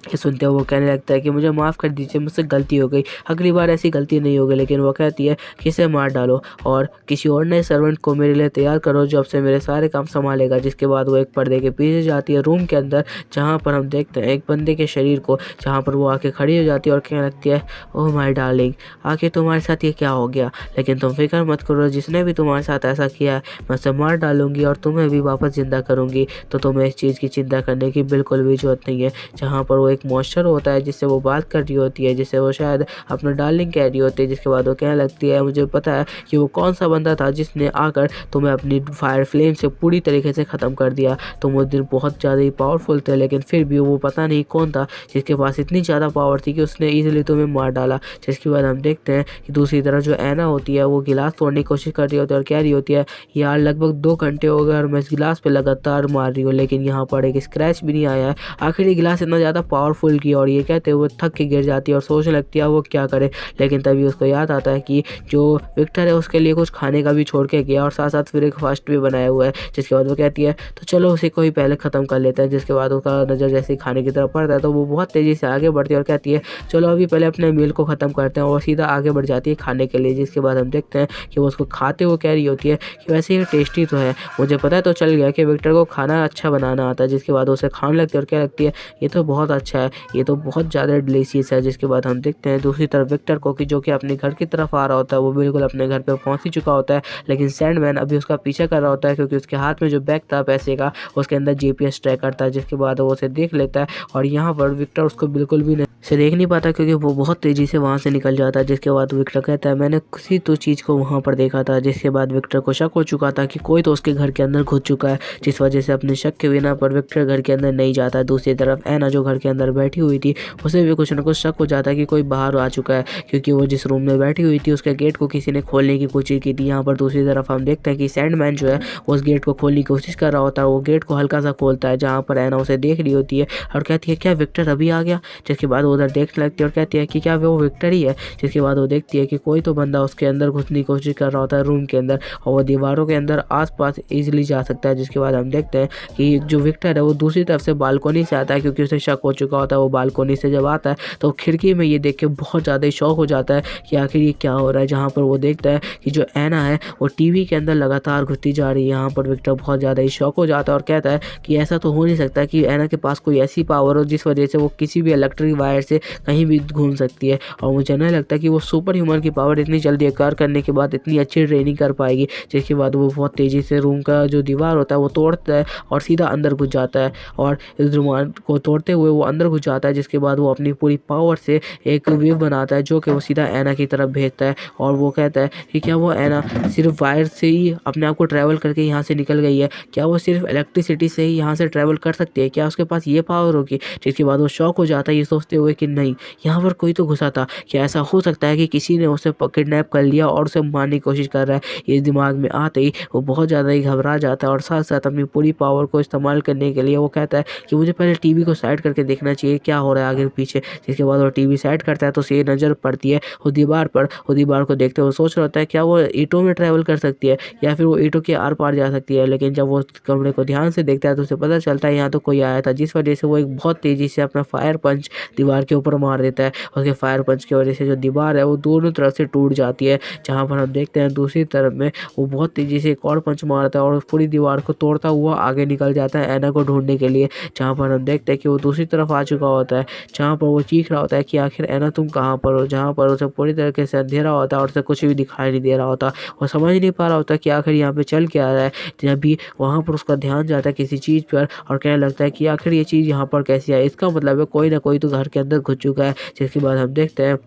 S1: ये सुनते हुए वो कहने लगता है कि मुझे माफ़ कर दीजिए, मुझसे गलती हो गई, अगली बार ऐसी गलती नहीं होगी। लेकिन वो कहती है कि इसे मार डालो और किसी और नए सर्वेंट को मेरे लिए तैयार करो जो अब से मेरे सारे काम संभालेगा। जिसके बाद वो एक पर्दे के पीछे जाती है रूम के अंदर, जहाँ पर हम देखते हैं एक बंदे के शरीर को, जहाँ पर वो आके खड़ी हो जाती है और कहने लगती है, ओह माय डार्लिंग, आखिर तुम्हारे साथ ये क्या हो गया? लेकिन तुम फिक्र मत करो, जिसने भी तुम्हारे साथ ऐसा किया है मैं उसे मार डालूंगी और तुम्हें भी वापस जिंदा करूंगी, तो तुम्हें इस चीज़ की चिंता करने की बिल्कुल भी जरूरत नहीं है। जहाँ पर वो एक मॉन्स्टर होता है जिससे वो बात कर रही होती है, जिससे वो शायद अपना डार्लिंग कह रही होती है। जिसके बाद वो कहने लगती है, मुझे पता है कि वो कौन सा बंदा था जिसने आकर तुम्हें अपनी फायर फ्लेम से पूरी तरीके से ख़त्म कर दिया। तुम उस दिन बहुत ज़्यादा ही पावरफुल थे, लेकिन फिर भी वो पता नहीं कौन था जिसके पास इतनी ज़्यादा पावर थी कि उसने ईजिली तुम्हें मार डाला। जिसके बाद हम देखते हैं कि दूसरी तरफ जो ऐना होती है वो गिलास तोड़ने की कोशिश कर रही होती है और कह रही होती है, यार लगभग 2 घंटे हो गए और मैं इस गिलास पे लगातार मार रही हूँ, लेकिन यहाँ पर एक स्क्रैच भी नहीं आया है। आखिर ये गिलास इतना ज़्यादा पावरफुल की, और ये कहते हुए थक के गिर जाती है और सोचने लगती है वो क्या करे। लेकिन तभी उसको याद आता है कि जो विक्टर है उसके लिए कुछ खाने का भी छोड़ के गया और साथ साथ फिर एक फास्ट भी बनाया हुआ है। जिसके बाद वो कहती है, तो चलो उसी को ही पहले ख़त्म कर लेते हैं। जिसके बाद उसका नज़र जैसे ही खाने की तरफ पड़ता है तो वो बहुत तेज़ी से आगे बढ़ती है और कहती है, चलो अभी पहले अपने मील को ख़त्म करते हैं, और सीधा आगे बढ़ जाती है खाने के लिए। जिसके बाद हम देखते हैं कि वो उसको खाते हुए कह रही होती है कि वैसे ये टेस्टी तो है, मुझे पता है तो चल गया कि विक्टर को खाना अच्छा बनाना आता है। जिसके बाद उसे खाने लगती है और क्या लगती है, ये तो बहुत अच्छा है, ये तो बहुत ज़्यादा डिलीशियस है। जिसके बाद हम देखते हैं दूसरी तरफ विक्टर को कि जो कि अपने घर की तरफ आ रहा होता है, वो बिल्कुल अपने घर पे पहुंच ही चुका होता है। लेकिन सैंडमैन अभी उसका पीछा कर रहा होता है, क्योंकि उसके हाथ में जो बैग था पैसे का, उसके अंदर जीपीएस ट्रैकर था। जिसके बाद वो उसे देख लेता है और यहाँ पर विक्टर उसको बिल्कुल भी से देख नहीं पाता, क्योंकि वो बहुत तेज़ी से वहाँ से निकल जाता है। जिसके बाद विक्टर कहता है, मैंने किसी तो चीज़ को वहाँ पर देखा था। जिसके बाद विक्टर को शक हो चुका था कि कोई तो उसके घर के अंदर घुस चुका है, जिस वजह से अपने शक के बिना पर विक्टर घर के अंदर नहीं जाता। दूसरी तरफ ऐना जो घर के अंदर बैठी हुई थी, उसे भी कुछ न कुछ शक हो जाता है कि कोई बाहर आ चुका है, क्योंकि वो जिस रूम में बैठी हुई थी उसके गेट को किसी ने खोलने की कोशिश की थी। यहाँ पर दूसरी तरफ हम देखते हैं कि सैंडमैन जो है उस गेट को खोलने की कोशिश कर रहा होता है। वो गेट को हल्का सा खोलता है, जहाँ पर ऐना उसे देख रही होती है और कहती है, क्या विक्टर अभी आ गया? जिसके बाद वो उधर देखने लगती है और कहती है कि क्या वो विक्टर ही है। जिसके बाद वो देखती है कि कोई तो बंदा उसके अंदर घुसने की कोशिश कर रहा होता है रूम के अंदर, और वो दीवारों के अंदर आसपास इजीली जा सकता है। जिसके बाद हम देखते हैं कि जो विक्टर है वो दूसरी तरफ से बालकोनी से आता है, क्योंकि उसे शक हो चुका होता है। वो बालकोनी से जब आता है तो खिड़की में ये देख के बहुत ज़्यादा शौक हो जाता है कि आखिर ये क्या हो रहा है। जहाँ पर वो देखता है कि जो ऐना है वो टीवी के अंदर लगातार घुसती जा रही है। यहाँ पर विक्टर बहुत ज़्यादा ही शौक हो जाता है और कहता है कि ऐसा तो हो नहीं सकता कि ऐना के पास कोई ऐसी पावर हो जिस वजह से वो किसी भी इलेक्ट्रिक वायर से कहीं भी घूम सकती है। और मुझे नहीं लगता कि वो सुपर ह्यूमन की पावर इतनी जल्दी एक्वायर करने के बाद इतनी अच्छी ट्रेनिंग कर पाएगी। जिसके बाद वो बहुत तेज़ी से रूम का जो दीवार होता है वो तोड़ता है और सीधा अंदर घुस जाता है, और इस दीवार को तोड़ते हुए वो अंदर घुस जाता है। जिसके बाद वो अपनी पूरी पावर से एक वेव बनाता है जो कि वो सीधा ऐना की तरफ भेजता है, और वो कहता है कि क्या वो ऐना सिर्फ वायर से ही अपने आप को ट्रैवल करके यहाँ से निकल गई है? क्या वो सिर्फ इलेक्ट्रिसिटी से ही यहाँ से ट्रैवल कर सकती है? क्या उसके पास ये पावर होगी? जिसके बाद वो शॉक हो जाता है ये सोचते हुए कि नहीं, यहाँ पर कोई तो घुसा था। क्या ऐसा हो सकता है कि किसी ने उसे किडनैप कर लिया और उसे मारने की कोशिश कर रहा है? ये दिमाग में आते ही वो बहुत ज़्यादा ही घबरा जाता है, और साथ साथ अपनी पूरी पावर को इस्तेमाल करने के लिए वो कहता है कि मुझे पहले टीवी को साइड करके देखना चाहिए क्या हो रहा है आगे पीछे। जिसके बाद वो टीवी साइड करता है तो उसे नज़र पड़ती है उस दीवार पर। उस दीवार को देखते हुए सोच रहा होता है क्या वो ईंटों में ट्रैवल कर सकती है या फिर वो ईंटों के आर पार जा सकती है। लेकिन जब वो कमरे को ध्यान से देखता है तो उसे पता चलता है यहाँ तो कोई आया था, जिस वजह से वो एक बहुत तेज़ी से अपना फायर पंच दीवार के ऊपर मार देता है। उसके फायर पंच की वजह से जो दीवार है वो दोनों तरफ से टूट जाती है। जहाँ पर हम देखते हैं दूसरी तरफ में वो बहुत तेज़ी से एक और पंच मारता है और पूरी दीवार को तोड़ता हुआ आगे निकल जाता है ऐना को ढूंढने के लिए। जहाँ पर हम देखते हैं कि वो दूसरी तरफ आ चुका होता है, जहाँ पर वो चीख रहा होता है कि आखिर ऐना तुम कहाँ पर हो। जहाँ पर उसे पूरी तरीके से अंधेरा होता है और उसे कुछ भी दिखाई नहीं दे रहा होता। वो समझ नहीं पा रहा होता कि आखिर यहाँ पे चल क्या रहा है। जब भी वहाँ पर उसका ध्यान जाता है किसी चीज़ पर और कहने लगता है कि आखिर ये चीज़ यहाँ पर कैसी है, इसका मतलब है कोई ना कोई तो घर के अंदर घुस चुका है। जिसके बाद हम देखते हैं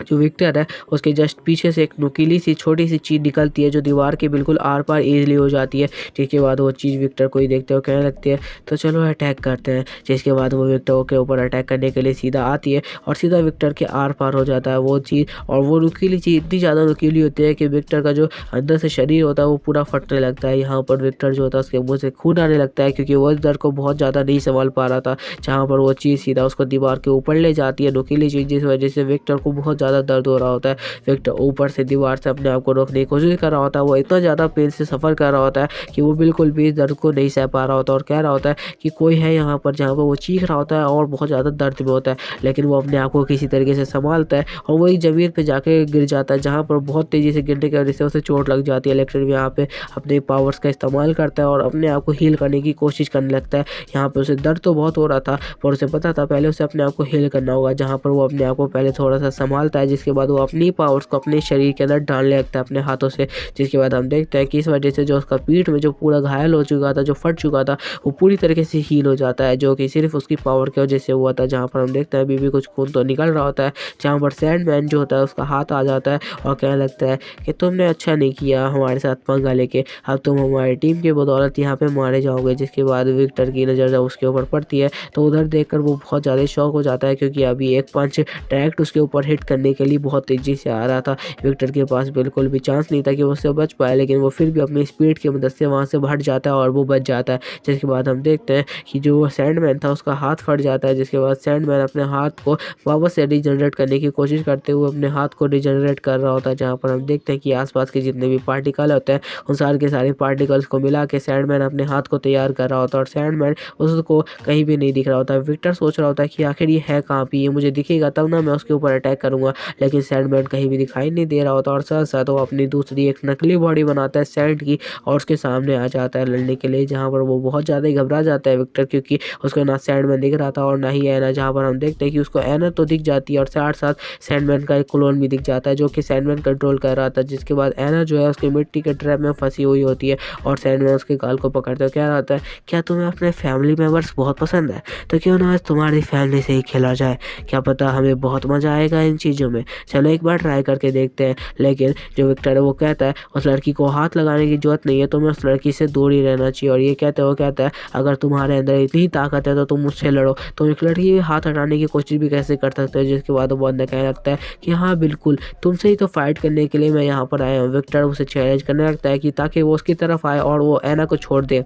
S1: जो विक्टर है उसके जस्ट पीछे से एक नुकीली सी छोटी सी चीज़ निकलती है जो दीवार के बिल्कुल आर पार इजीली हो जाती है। जिसके बाद वो चीज़ विक्टर को ही देखते हुए कहने लगती है तो चलो अटैक करते हैं। जिसके बाद वो विक्टर के ऊपर अटैक करने के लिए सीधा आती है और सीधा विक्टर के आर पार हो जाता है वो चीज़। और वो नुकीली चीज़ इतनी ज़्यादा नुकीली होती है कि विक्टर का जो अंदर से शरीर होता है वो पूरा फटने लगता है। यहाँ पर विक्टर जो होता है उसके मुँह से खून आने लगता है, क्योंकि वो इस डर को बहुत ज़्यादा नहीं संभाल पा रहा था। जहाँ पर वो चीज़ सीधा उसको दीवार के ऊपर ले जाती है नुकीली चीज़, जिस वजह से विक्टर को बहुत बहुत ज़्यादा दर्द हो रहा होता है। विक्टर ऊपर से दीवार से अपने आप को रोकने की कोशिश कर रहा होता है। वो इतना ज़्यादा पेन से सफ़र कर रहा होता है कि वो बिल्कुल भी इस दर्द को नहीं सह पा रहा होता और कह रहा होता है कि कोई है यहाँ पर, जहाँ पर वो चीख रहा होता है और बहुत ज़्यादा दर्द में होता है। लेकिन वो अपने आप को किसी तरीके से सँभालता है और वो एक ज़मीन पे जाके गिर जाता है, जहाँ पर बहुत तेज़ी से गिरने की वजह से उसे चोट लग जाती है। लेकिन यहाँ पे अपने पावर्स का इस्तेमाल करता है और अपने आप को हील करने की कोशिश करने लगता है। यहाँ पे उसे दर्द तो बहुत हो रहा था पर उसे पता था पहले उसे अपने आप को हील करना होगा, जहाँ पर वो अपने आप को पहले थोड़ा-सा सँभालता है, जिसके बाद वो अपनी पावर्स को अपने शरीर के अंदर डालने लगता है अपने हाथों से। जिसके बाद हम देखते हैं कि इस वजह से जो उसका पीठ में जो पूरा घायल हो चुका था, जो फट चुका था, वो पूरी तरीके से हील हो जाता है, जो कि सिर्फ़ उसकी पावर की वजह से हुआ था। जहाँ पर हम देखते हैं अभी भी कुछ खून तो निकल रहा होता है, जहाँ पर सैंडमैन जो होता है उसका हाथ आ जाता है और कहने लगता है कि तुमने अच्छा नहीं किया हमारे साथ पंगा लेके, अब तुम हमारी टीम की बदौलत यहाँ पे मारे जाओगे। जिसके बाद विक्टर की नज़र जब उसके ऊपर पड़ती है तो उधर देखकर वो बहुत ज़्यादा शॉक हो जाता है, क्योंकि अभी एक पंच डायरेक्ट उसके ऊपर हिट करने के लिए बहुत तेज़ी से आ रहा था। विक्टर के पास बिल्कुल भी चांस नहीं था कि वो उससे बच पाए, लेकिन वो फिर भी अपनी स्पीड की मदद से वहाँ से हट जाता है और वो बच जाता है। जिसके बाद हम देखते हैं कि जो वो सैंडमैन था उसका हाथ फट जाता है। जिसके बाद सैंडमैन अपने हाथ को वापस से रीजनरेट करने की कोशिश करते हुए अपने हाथ को रीजनरेट कर रहा होता है, जहाँ पर हम देखते हैं कि आसपास के जितने भी पार्टिकल होते हैं उन सारे के सारे पार्टिकल्स को मिला के सैंडमैन अपने हाथ को तैयार कर रहा होता है और सैंडमैन उसको कहीं भी नहीं दिख रहा होता है। विक्टर सोच रहा होता है कि आखिर ये है कहाँ पे, ये मुझे दिखेगा तब ना मैं उसके ऊपर अटैक करूँगा। लेकिन सैंडमैन कहीं भी दिखाई नहीं दे रहा होता और साथ साथ वो अपनी दूसरी एक नकली बॉडी बनाता है सैंड की और उसके सामने आ जाता है लड़ने के लिए, जहाँ पर वो बहुत ज़्यादा ही घबरा जाता है विक्टर, क्योंकि उसको ना सैंडमैन दिख रहा था और ना ही एना। जहाँ पर हम देखते हैं कि उसको एना तो दिख जाती है और साथ साथ सैंडमैन का एक क्लोन भी दिख जाता है जो कि सैंडमैन कंट्रोल कर रहा था। जिसके बाद एना जो है उसकी मिट्टी के ट्रैप में फंसी हुई होती है और सैंडमैन उसके गाल को पकड़ते हुए कह रहा होता है, क्या तुम्हें अपने फैमिली मेम्बर्स बहुत पसंद है? तो क्यों ना आज तुम्हारी फैमिली से ही खेला जाए, क्या पता हमें बहुत मज़ा आएगा इन चीज़ों में, चलो एक बार ट्राई करके देखते हैं। लेकिन जो विक्टर है वो कहता है उस लड़की को हाथ लगाने की ज़रूरत नहीं है, तुम्हें उस लड़की से दूर ही रहना चाहिए। और ये कहते वो कहता है अगर तुम्हारे अंदर इतनी ताकत है तो तुम मुझसे लड़ो, तुम एक लड़की के हाथ हटाने की कोशिश भी कैसे कर सकते हो। जिसके बाद वो बंदा कहने लगता है कि हाँ बिल्कुल, तुमसे ही तो फाइट करने के लिए मैं यहाँ पर आया हूँ। विक्टर उसे चैलेंज करने लगता है कि ताकि वो उसकी तरफ आए और वो एना को छोड़ दे।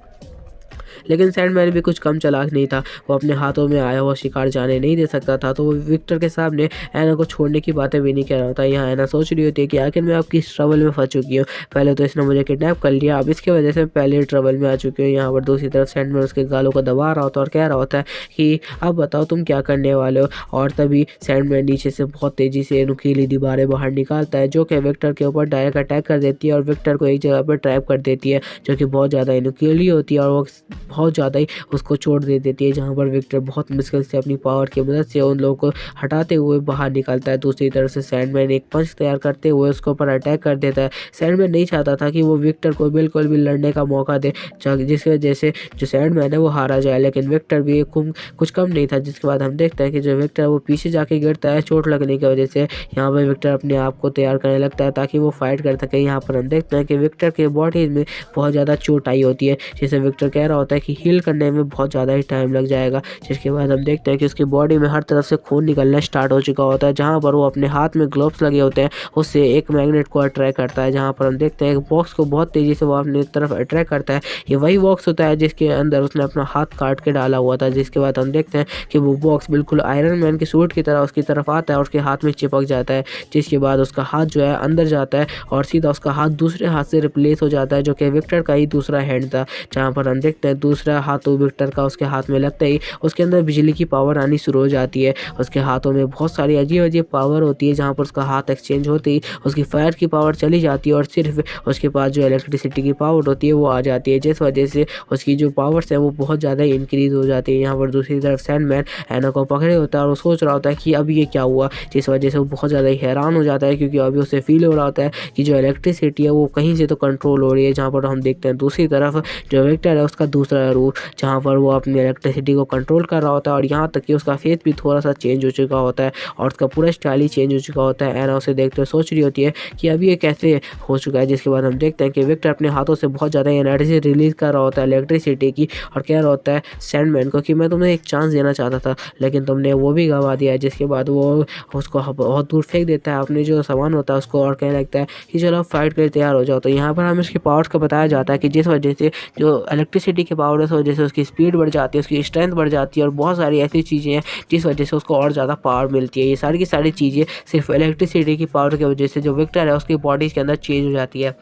S1: लेकिन सैंडमैन भी कुछ कम चालाक नहीं था, वो अपने हाथों में आया हुआ शिकार जाने नहीं दे सकता था, तो वो विक्टर के सामने एना को छोड़ने की बातें भी नहीं कह रहा होता। यहाँ एना सोच रही होती है कि आखिर मैं अब किस ट्रबल में फंस चुकी हूँ, पहले तो इसने मुझे किडनैप कर लिया, अब इसकी वजह से पहले ट्रबल में आ चुकी हूँ। यहाँ पर दूसरी तरफ सैंडमैन उसके गालों को दबा रहा होता है और कह रहा होता है कि अब बताओ तुम क्या करने वाले हो। और तभी सैंडमैन नीचे से बहुत तेज़ी से नुकीली दीवारें बाहर निकालता है, जो कि विक्टर के ऊपर डायरेक्ट अटैक कर देती है और विक्टर को एक जगह पर ट्रैप कर देती है, जो कि बहुत ज़्यादा नुकीली होती है और वो बहुत ज़्यादा ही उसको चोट दे देती है। जहाँ पर विक्टर बहुत मुश्किल से अपनी पावर की मदद से उन लोगों को हटाते हुए बाहर निकलता है। दूसरी तरफ से सैंडमैन एक पंच तैयार करते हुए उसके ऊपर अटैक कर देता है। सैंडमैन नहीं चाहता था कि वो विक्टर को बिल्कुल भी लड़ने का मौका दे, जिसकी वजह से जो सैंडमैन है वो हारा जाए, लेकिन विक्टर भी कुछ कम नहीं था। जिसके बाद हम देखते हैं कि जो विक्टर है वो पीछे जाके गिरता है चोट लगने की वजह से। यहाँ पर विक्टर अपने आप को तैयार करने लगता है ताकि वो फाइट कर सके। यहाँ पर हम देखते हैं कि विक्टर के बॉडी में बहुत ज़्यादा चोट आई होती है, जिसे विक्टर कह रहा होता है कि हील करने में बहुत ज़्यादा ही टाइम लग जाएगा। जिसके बाद हम देखते हैं कि उसकी बॉडी में हर तरफ से खून निकलना स्टार्ट हो चुका होता है। जहाँ पर वो अपने हाथ में ग्लोव्स लगे होते हैं उससे एक मैग्नेट को अट्रैक्ट करता है। जहाँ पर हम देखते हैं एक बॉक्स को बहुत तेज़ी से वो अपनी तरफ अट्रैक्ट करता है। ये वही बॉक्स होता है जिसके अंदर उसने अपना हाथ काट के डाला हुआ था। जिसके बाद हम देखते हैं कि वो बॉक्स बिल्कुल आयरन मैन के सूट की तरह उसकी तरफ आता है और उसके हाथ में चिपक जाता है। जिसके बाद उसका हाथ जो है अंदर जाता है और सीधा उसका हाथ दूसरे हाथ से रिप्लेस हो जाता है, जो कि विक्टर का ही दूसरा हैंड था। जहाँ पर हम देखते हैं दूसरा हाथ विक्टर का उसके हाथ में लगते ही उसके अंदर बिजली की पावर आनी शुरू हो जाती है। उसके हाथों में बहुत सारी अजीब अजीब पावर होती है। जहाँ पर उसका हाथ एक्सचेंज होते ही उसकी फायर की पावर चली जाती है और सिर्फ उसके पास जो इलेक्ट्रिसिटी की पावर होती है वो आ जाती है, जिस वजह से उसकी जो पावर्स है वो बहुत ज़्यादा इंक्रीज हो जाती है। यहाँ पर दूसरी तरफ सैंडमैन एना को पकड़े होता है और वो सोच रहा होता है कि अब ये क्या हुआ, जिस वजह से वो बहुत ज़्यादा हैरान हो जाता है, क्योंकि अभी उसे फील हो रहा होता है कि जो इलेक्ट्रिसिटी है वो कहीं से तो कंट्रोल हो रही है। जहाँ पर हम देखते हैं दूसरी तरफ जो विक्टर है उसका दूसरा रूप, जहाँ पर वो अपनी इलेक्ट्रिसिटी को कंट्रोल कर रहा होता है और यहाँ तक कि उसका फेस भी थोड़ा सा चेंज हो चुका होता है और उसका पूरा स्टाइल ही चेंज हो चुका होता है। एना उसे देखते हुए सोच रही होती है कि अभी ये कैसे हो चुका है। जिसके बाद हम देखते हैं कि विक्टर अपने हाथों से बहुत ज़्यादा एनर्जी रिलीज कर रहा होता है इलेक्ट्रिसिटी की और कह रहा होता है सैंडमैन को कि मैं तुम्हें एक चांस देना चाहता था लेकिन तुमने वो भी गंवा दिया है। जिसके बाद वो उसको बहुत दूर फेंक देता है अपने जो सामान होता है उसको और कहने लगता है कि चलो फाइट के लिए तैयार हो जाओ। तो यहाँ पर हमें उसकी पावर्स का बताया जाता है कि जिस वजह से जो इलेक्ट्रिसिटी के पावर पावर है इस वजह से उसकी स्पीड बढ़ जाती है, उसकी स्ट्रेंथ बढ़ जाती है और बहुत सारी ऐसी चीज़ें हैं जिस वजह से उसको और ज़्यादा पावर मिलती है। ये सारी की सारी चीज़ें सिर्फ इलेक्ट्रिसिटी की पावर की वजह से जो विक्टर है उसकी बॉडी के अंदर चेंज हो जाती है।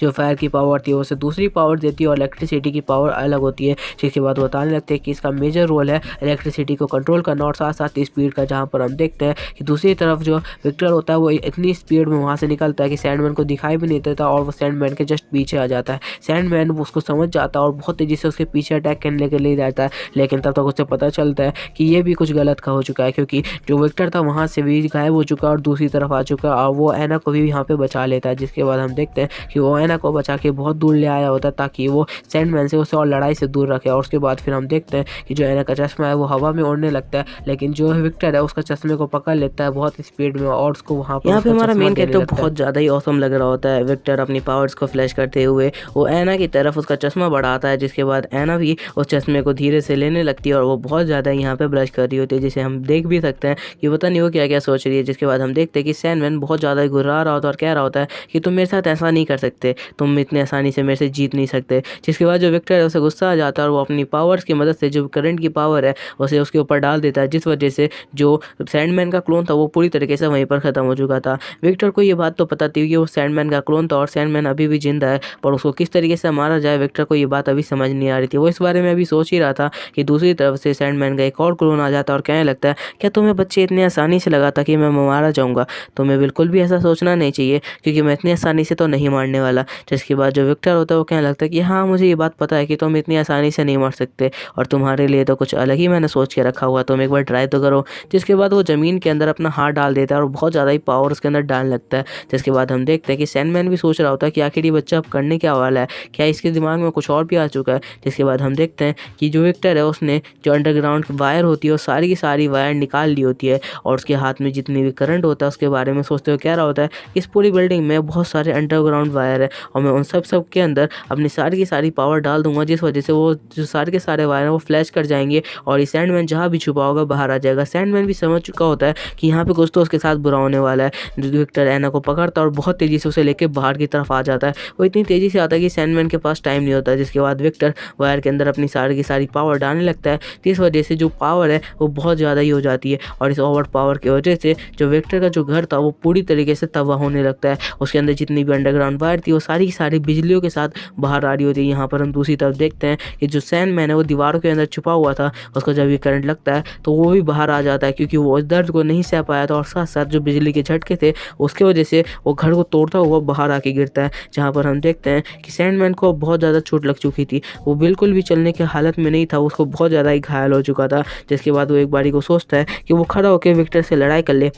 S1: जो फायर की पावर थी वो उसे दूसरी पावर देती है और इलेक्ट्रिसिटी की पावर अलग होती है, जिसके बाद वो बताने लगते हैं कि इसका मेजर रोल है इलेक्ट्रिसिटी को कंट्रोल करना और साथ साथ स्पीड का, जहाँ पर हम देखते हैं कि दूसरी तरफ जो विक्टर होता है वो इतनी स्पीड में वहाँ से निकलता है कि सैंडमैन को दिखाई भी नहीं देता और वो सैंडमैन के जस्ट पीछे आ जाता है। सैंडमैन उसको समझ जाता है और बहुत तेज़ी से उसके पीछे अटैक करने के लिए जाता है, लेकिन तब तक उसे पता चलता है कि ये भी कुछ गलत का हो चुका है, क्योंकि जो विक्टर था वहाँ से भी गायब हो चुका है और दूसरी तरफ आ चुका है और वो एना को भी यहाँ पे बचा लेता है। जिसके बाद हम देखते हैं कि वो एना को बचा के बहुत दूर ले आया होता है ताकि वो सैंडमैन से उसे और लड़ाई से दूर रखे। और उसके बाद फिर हम देखते हैं कि जो एना का चश्मा है वो हवा में उड़ने लगता है, लेकिन जो विक्टर है उसका चश्मे को पकड़ लेता है बहुत स्पीड में और उसको वहाँ पर, यहाँ पे हमारा मेन कैरेक्टर बहुत ज़्यादा ही औसम लग रहा होता है। विक्टर अपनी पावर्स को फ्लैश करते हुए वो एना की तरफ उसका चश्मा बढ़ाता है, जिसके बाद एना भी उस चश्मे को धीरे से लेने लगती है और वो बहुत ज़्यादा यहाँ पे ब्लश कर रही होती है, जिसे हम देख भी सकते हैं कि पता नहीं वो क्या क्या सोच रही है। जिसके बाद हम देखते हैं कि सैंडमैन बहुत ज़्यादा घुरा रहा होता है और कह रहा होता है कि तुम मेरे साथ ऐसा नहीं कर सकते, तुम इतने आसानी से मेरे से जीत नहीं सकते। जिसके बाद जो विक्टर है उसे गुस्सा आ जाता है और वो अपनी पावर्स की मदद से जो करंट की पावर है उसे उसके ऊपर डाल देता है, जिस वजह से जो सैंडमैन का क्लोन था वो पूरी तरीके से वहीं पर ख़त्म हो चुका था। विक्टर को ये बात तो पता थी कि वो सैंडमैन का क्लोन था और सैंडमैन अभी भी जिंदा है, पर उसको किस तरीके से मारा जाए विक्टर को ये बात अभी समझ नहीं आ रही थी। वो इस बारे में अभी सोच ही रहा था कि दूसरी तरफ से सैंडमैन का एक और क्लोन आ जाता और कहने लगता है, क्या तुम्हें बच्चे इतनी आसानी से लगा था कि मैं मारा जाऊँगा? तुम्हें बिल्कुल भी ऐसा सोचना नहीं चाहिए, क्योंकि मैं इतनी आसानी से तो नहीं मारने वाला। जिसके बाद जो विक्टर होता है वो कहने लगता है कि हाँ, मुझे ये बात पता है कि तुम इतनी आसानी से नहीं मार सकते और तुम्हारे लिए तो कुछ अलग ही मैंने सोच के रखा हुआ, तुम एक बार ट्राई तो करो। जिसके बाद वो ज़मीन के अंदर अपना हाथ डाल देता है और बहुत ज़्यादा ही पावर उसके अंदर डालने लगता है। जिसके बाद हम देखते हैं कि सैंडमैन भी सोच रहा होता है कि आखिर ये बच्चा अब करने क्या वाला है, क्या इसके दिमाग में कुछ और भी आ चुका है। जिसके बाद हम देखते हैं कि जो विक्टर है उसने जो अंडरग्राउंड वायर होती है वो सारी की सारी वायर निकाल ली होती है और उसके हाथ में जितनी भी करंट होता है उसके बारे में सोचते हुए कह रहा होता है कि इस पूरी बिल्डिंग में बहुत सारे अंडरग्राउंड वायर है और मैं उन सब के अंदर अपनी सारी की सारी पावर डाल दूंगा, जिस वजह से वो जो सारे के सारे वायर हैं वो फ्लैश कर जाएंगे और ये सैंडमैन जहाँ भी छुपा होगा बाहर आ जाएगा। सैंडमैन भी समझ चुका होता है कि यहाँ पे कुछ तो उसके साथ बुरा होने वाला है। जो विक्टर एना को पकड़ता है और बहुत तेज़ी से उसे लेके बाहर की तरफ आ जाता है। वो इतनी तेज़ी से आता है कि सैंडमैन के पास टाइम नहीं होता। जिसके बाद विक्टर वायर के अंदर अपनी सारी की सारी पावर डालने लगता है, जिस वजह से जो पावर है वो बहुत ज़्यादा ही हो जाती है और इस ओवर पावर की वजह से जो विक्टर का जो घर था वो पूरी तरीके से तबाह होने लगता है। उसके अंदर जितनी भी अंडरग्राउंड वायर थी वो सारी की सारी बिजलियों के साथ बाहर आ रही होती है। यहाँ पर हम दूसरी तरफ देखते हैं कि जो सैंडमैन है वो दीवारों के अंदर छुपा हुआ था, उसको जब ये करंट लगता है तो वो भी बाहर आ जाता है, क्योंकि वो इस दर्द को नहीं सह पाया था और साथ साथ जो बिजली के झटके थे उसके वजह से वो घर को तोड़ता हुआ बाहर आके गिरता है। जहाँ पर हम देखते हैं कि सैंडमैन को बहुत ज़्यादा चोट लग चुकी थी, वो बिल्कुल भी चलने की हालत में नहीं था, उसको बहुत ज़्यादा ही घायल हो चुका था। जिसके बाद वो एक बारी को सोचता है कि वो खड़ा होकर विक्टर से लड़ाई कर ले,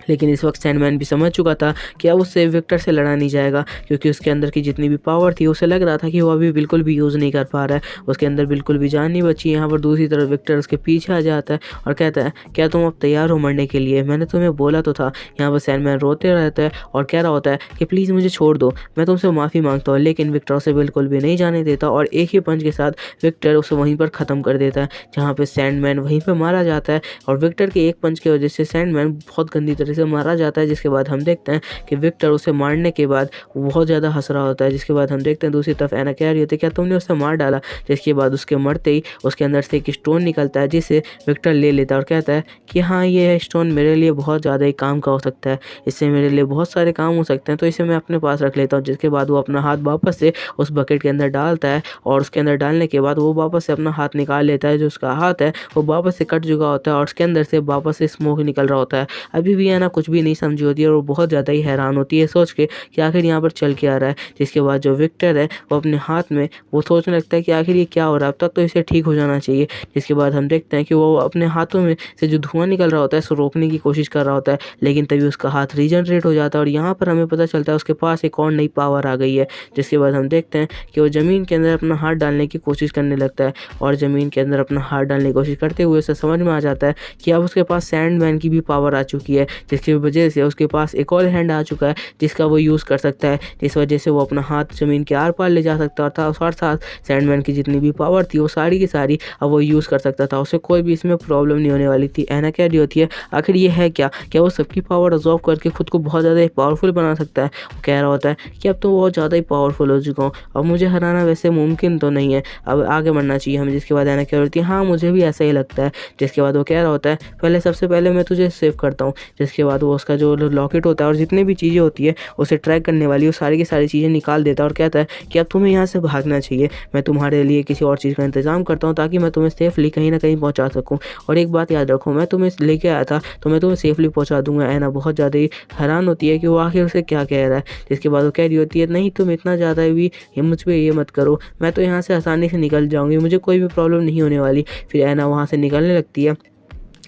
S1: लेकिन इस वक्त सैंडमैन भी समझ चुका था कि अब उससे विक्टर से लड़ा नहीं जाएगा, क्योंकि उसके अंदर की जितनी भी पावर थी उसे लग रहा था कि वो अभी बिल्कुल भी यूज़ नहीं कर पा रहा है, उसके अंदर बिल्कुल भी जान नहीं बची। यहाँ पर दूसरी तरफ विक्टर उसके पीछे आ जाता है और कहता है, क्या तुम अब तैयार हो मरने के लिए? मैंने तुम्हें बोला तो था। यहाँ पर सैंडमैन रोते रहता है और कह रहा होता है कि प्लीज़ मुझे छोड़ दो, मैं तुमसे माफ़ी मांगता हूँ, लेकिन विक्टर उसे बिल्कुल भी नहीं जाने देता और एक ही पंच के साथ विक्टर उसे वहीं पर ख़त्म कर देता है। जहाँ पर सैंडमैन वहीं पर मारा जाता है और विक्टर के एक पंच की वजह से सैंडमैन बहुत गंदी तरह से मारा जाता है। जिसके बाद हम देखते हैं कि विक्टर उसे मारने के बाद बहुत ज़्यादा हंस रहा होता है। जिसके बाद हम देखते हैं दूसरी तरफ एना कह रही होती है, क्या तुमने उसे मार डाला? जिसके बाद उसके मरते ही उसके अंदर से एक स्टोन निकलता है, जिसे विक्टर ले लेता है और कहता है कि हाँ, ये स्टोन मेरे लिए बहुत ज़्यादा ही काम का हो सकता है, इससे मेरे लिए बहुत सारे काम हो सकते हैं, तो इसे मैं अपने पास रख लेता हूँ। जिसके बाद वो अपना हाथ वापस से उस बकेट के अंदर डालता है और उसके अंदर डालने के बाद वो वापस से अपना हाथ निकाल लेता है। जो उसका हाथ है वो वापस से कट चुका होता है और उसके अंदर से वापस से स्मोक निकल रहा होता है। अभी भी एना कुछ भी नहीं समझी होती है और वो बहुत ज़्यादा ही हैरान होती है सोच के कि आखिर यहाँ पर चल के आ रहा है। जिसके बाद जो विक्टर है वो अपने हाथ में वो सोचने लगता है कि आखिर ये क्या हो रहा है, अब तक तो इसे ठीक हो जाना चाहिए। जिसके बाद हम देखते हैं कि वो अपने हाथों में से जो धुआं निकल रहा होता है उसको रोकने की कोशिश कर रहा होता है, लेकिन तभी उसका हाथ रीजनरेट हो जाता है और यहाँ पर हमें पता चलता है उसके पास एक और नई पावर आ गई है। जिसके बाद हम देखते हैं कि वो ज़मीन के अंदर अपना हाथ डालने की कोशिश करने लगता है और ज़मीन के अंदर अपना हाथ डालने की कोशिश करते हुए उसे समझ में आ जाता है कि अब उसके पास सैंडमैन की भी पावर आ चुकी है। जिसकी वजह से उसके पास एक और हैंड आ चुका है जिसका वो यूज़ कर सकता है, जिस वजह से वो अपना हाथ ज़मीन के आर पार ले जा सकता था और साथ सैंडमैन की जितनी भी पावर थी वो सारी की सारी अब वो यूज़ कर सकता था। उसे कोई भी इसमें प्रॉब्लम नहीं होने वाली थी। एना कह रही होती है आखिर ये है क्या वो सबकी पावर अब्ज़ॉर्ब करके खुद को बहुत ज़्यादा पावरफुल बना सकता है। वो कह रहा होता है कि अब तो बहुत ज़्यादा ही पावरफुल हो चुका हूँ, अब मुझे हराना वैसे मुमकिन तो नहीं है, अब आगे बढ़ना चाहिए हमें। जिसके बाद एना कह रही होती है हाँ मुझे भी ऐसा ही लगता है। जिसके बाद वो कह रहा होता है पहले सबसे पहले मैं तुझे सेव करता हूँ। जिसके बाद वो उसका जो लॉकेट होता है और जितनी भी चीज़ें होती है उसे ट्रैक करने वाली वो सारी की सारी चीज़ें निकाल देता है और कहता है कि अब तुम्हें यहाँ से भागना चाहिए, मैं तुम्हारे लिए किसी और चीज़ का इंतज़ाम करता हूँ ताकि मैं तुम्हें सेफ़ली कहीं न कहीं पहुँचा सकूँ। और एक बात याद रखो, मैं तुम्हें लेके आया था तो मैं तुम्हें सेफ़ली पहुँचा दूँगा। एना बहुत ज़्यादा ही हैरान होती है कि वो आखिर उसे क्या कह रहा है। जिसके बाद वो कह रही होती है नहीं तुम इतना ज़्यादा भी ये मुझ पे ये मत करो, मैं तो यहाँ से आसानी से निकल जाऊँगी, मुझे कोई भी प्रॉब्लम नहीं होने वाली। फिर एना वहाँ से निकलने लगती है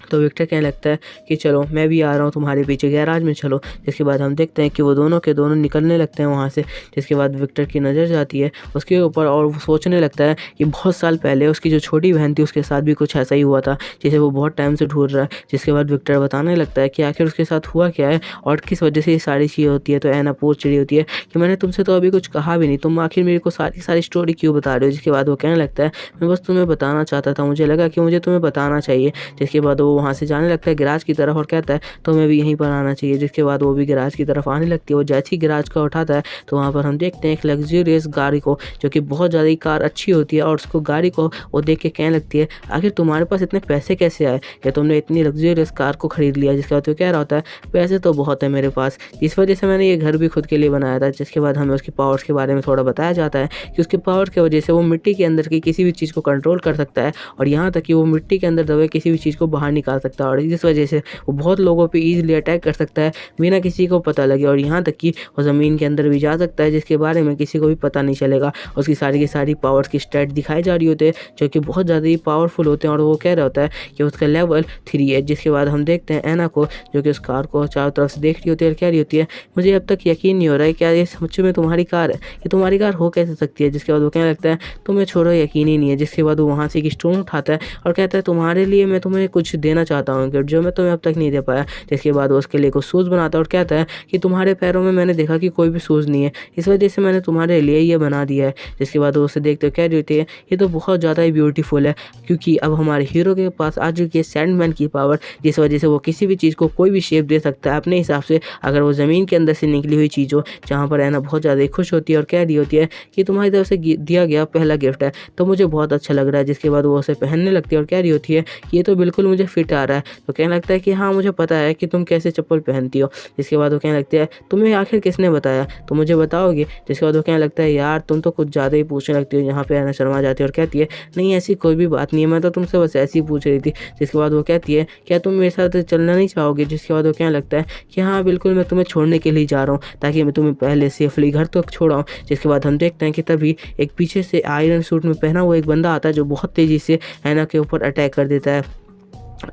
S1: तो विक्टर कहने लगता है कि चलो मैं भी आ रहा हूँ तुम्हारे पीछे, गैराज में चलो। जिसके बाद हम देखते हैं कि वो दोनों के दोनों निकलने लगते हैं वहाँ से। जिसके बाद विक्टर की नज़र जाती है उसके ऊपर और वो सोचने लगता है कि बहुत साल पहले उसकी जो छोटी बहन थी उसके साथ भी कुछ ऐसा ही हुआ था जिसे वो बहुत टाइम से ढूंढ रहा है। जिसके बाद विक्टर बताने लगता है कि आखिर उसके साथ हुआ क्या है और किस वजह से ये सारी चीज़ें होती है। तो एना पूछ रही होती है कि मैंने तुमसे तो अभी कुछ कहा भी नहीं, तुम आखिर मेरे को सारी सारी स्टोरी क्यों बता रहे हो। जिसके बाद वो कहने लगता है मैं बस तुम्हें बताना चाहता था, मुझे लगा कि मुझे तुम्हें बताना चाहिए। जिसके बाद वो वहाँ से जाने लगता है गैराज की तरफ और कहता है तुम्हें भी यहीं पर आना चाहिए। जिसके बाद वो भी गैराज की तरफ आने लगती है। वो जैसे ही गैराज का उठाता है तो वहाँ पर हम देखते हैं एक लग्जरियस गाड़ी को, जो कि बहुत ज़्यादा ही कार अच्छी होती है और उसको गाड़ी को वो देख के कहने लगती है आखिर तुम्हारे पास इतने पैसे कैसे आए कि तुमने इतनी लग्जरियस कार को खरीद लिया। जिसके बाद वो कह रहा होता है पैसे तो बहुत है मेरे पास, इस वजह से मैंने ये घर भी खुद के लिए बनाया था। जिसके बाद हमें उसकी पावर्स के बारे में थोड़ा बताया जाता है कि उसके पावर की वजह से वो मिट्टी के अंदर की किसी भी चीज़ को कंट्रोल कर सकता है और यहाँ तक कि वो मिट्टी के अंदर दबे किसी भी चीज़ को बाहर निकाल सकता है और इस वजह से वो बहुत लोगों पे ईज़िली अटैक कर सकता है बिना किसी को पता लगे और यहाँ तक कि वो ज़मीन के अंदर भी जा सकता है जिसके बारे में किसी को भी पता नहीं चलेगा। उसकी सारी की सारी पावर्स की स्टैट दिखाई जा रही होते हैं जो कि बहुत ज़्यादा ही पावरफुल होते हैं और वो कह रहा होता है कि उसका लेवल 3 है। जिसके बाद हम देखते हैं एना को जो कि उस कार को चारों तरफ से देख रही होती है और कह रही होती है मुझे अब तक यकीन नहीं हो रहा है क्या ये सच में तुम्हारी कार है, ये तुम्हारी कार हो कैसे सकती है। जिसके बाद वो कहने लगता है तुम्हें छोड़ो यकीन ही नहीं है। जिसके बाद वो वहाँ से एक स्टोन उठाता है और कहता है तुम्हारे लिए मैं तुम्हें कुछ देना चाहता हूँ गिफ्ट जो मैं तुम्हें अब तक नहीं दे पाया। जिसके बाद वो उसके लिए कुछ शूज़ बनाता है और कहता है कि तुम्हारे पैरों में मैंने देखा कि कोई भी शूज़ नहीं है, इस वजह से मैंने तुम्हारे लिए ये बना दिया है। जिसके बाद वो उसे देखते हुए कह रही होती है ये तो बहुत ज़्यादा ही ब्यूटीफुल है क्योंकि अब हमारे हीरो के पास आ चुकी है सैंडमैन की पावर, जिस वजह से वो किसी भी चीज़ को कोई भी शेप दे सकता है अपने हिसाब से, अगर वो ज़मीन के अंदर से निकली हुई चीज़ हो। जहाँ पर एना बहुत ज़्यादा खुश होती है और कह रही होती है कि तुम्हारी तरफ से दिया गया पहला गिफ्ट है तो मुझे बहुत अच्छा लग रहा है। जिसके बाद वो उसे पहनने लगती है और कह रही होती है कि ये तो बिल्कुल मुझे फिट आ रहा है। तो कहने लगता है कि हाँ मुझे पता है कि तुम कैसे चप्पल पहनती हो। जिसके बाद वो कहने लगती है तुम्हें आखिर किसने बताया, तो मुझे बताओगे। जिसके बाद वो कहने लगता है यार तुम तो कुछ ज़्यादा ही पूछने लगती हो। यहाँ पे एना शर्मा जाती है और कहती है नहीं ऐसी कोई भी बात नहीं है, मैं तो तुमसे बस ऐसी ही पूछ रही थी। जिसके बाद वो कहती है क्या तुम मेरे साथ चलना नहीं चाहोगे। जिसके बाद वो कहने लगता है कि हाँ बिल्कुल मैं तुम्हें छोड़ने के लिए जा रहा हूँ ताकि मैं तुम्हें पहले सेफली घर तक छोड़ाऊँ। जिसके बाद हम देखते हैं कि तभी एक पीछे से आयरन सूट में पहना हुआ एक बंदा आता है जो बहुत तेज़ी से एना के ऊपर अटैक कर देता है।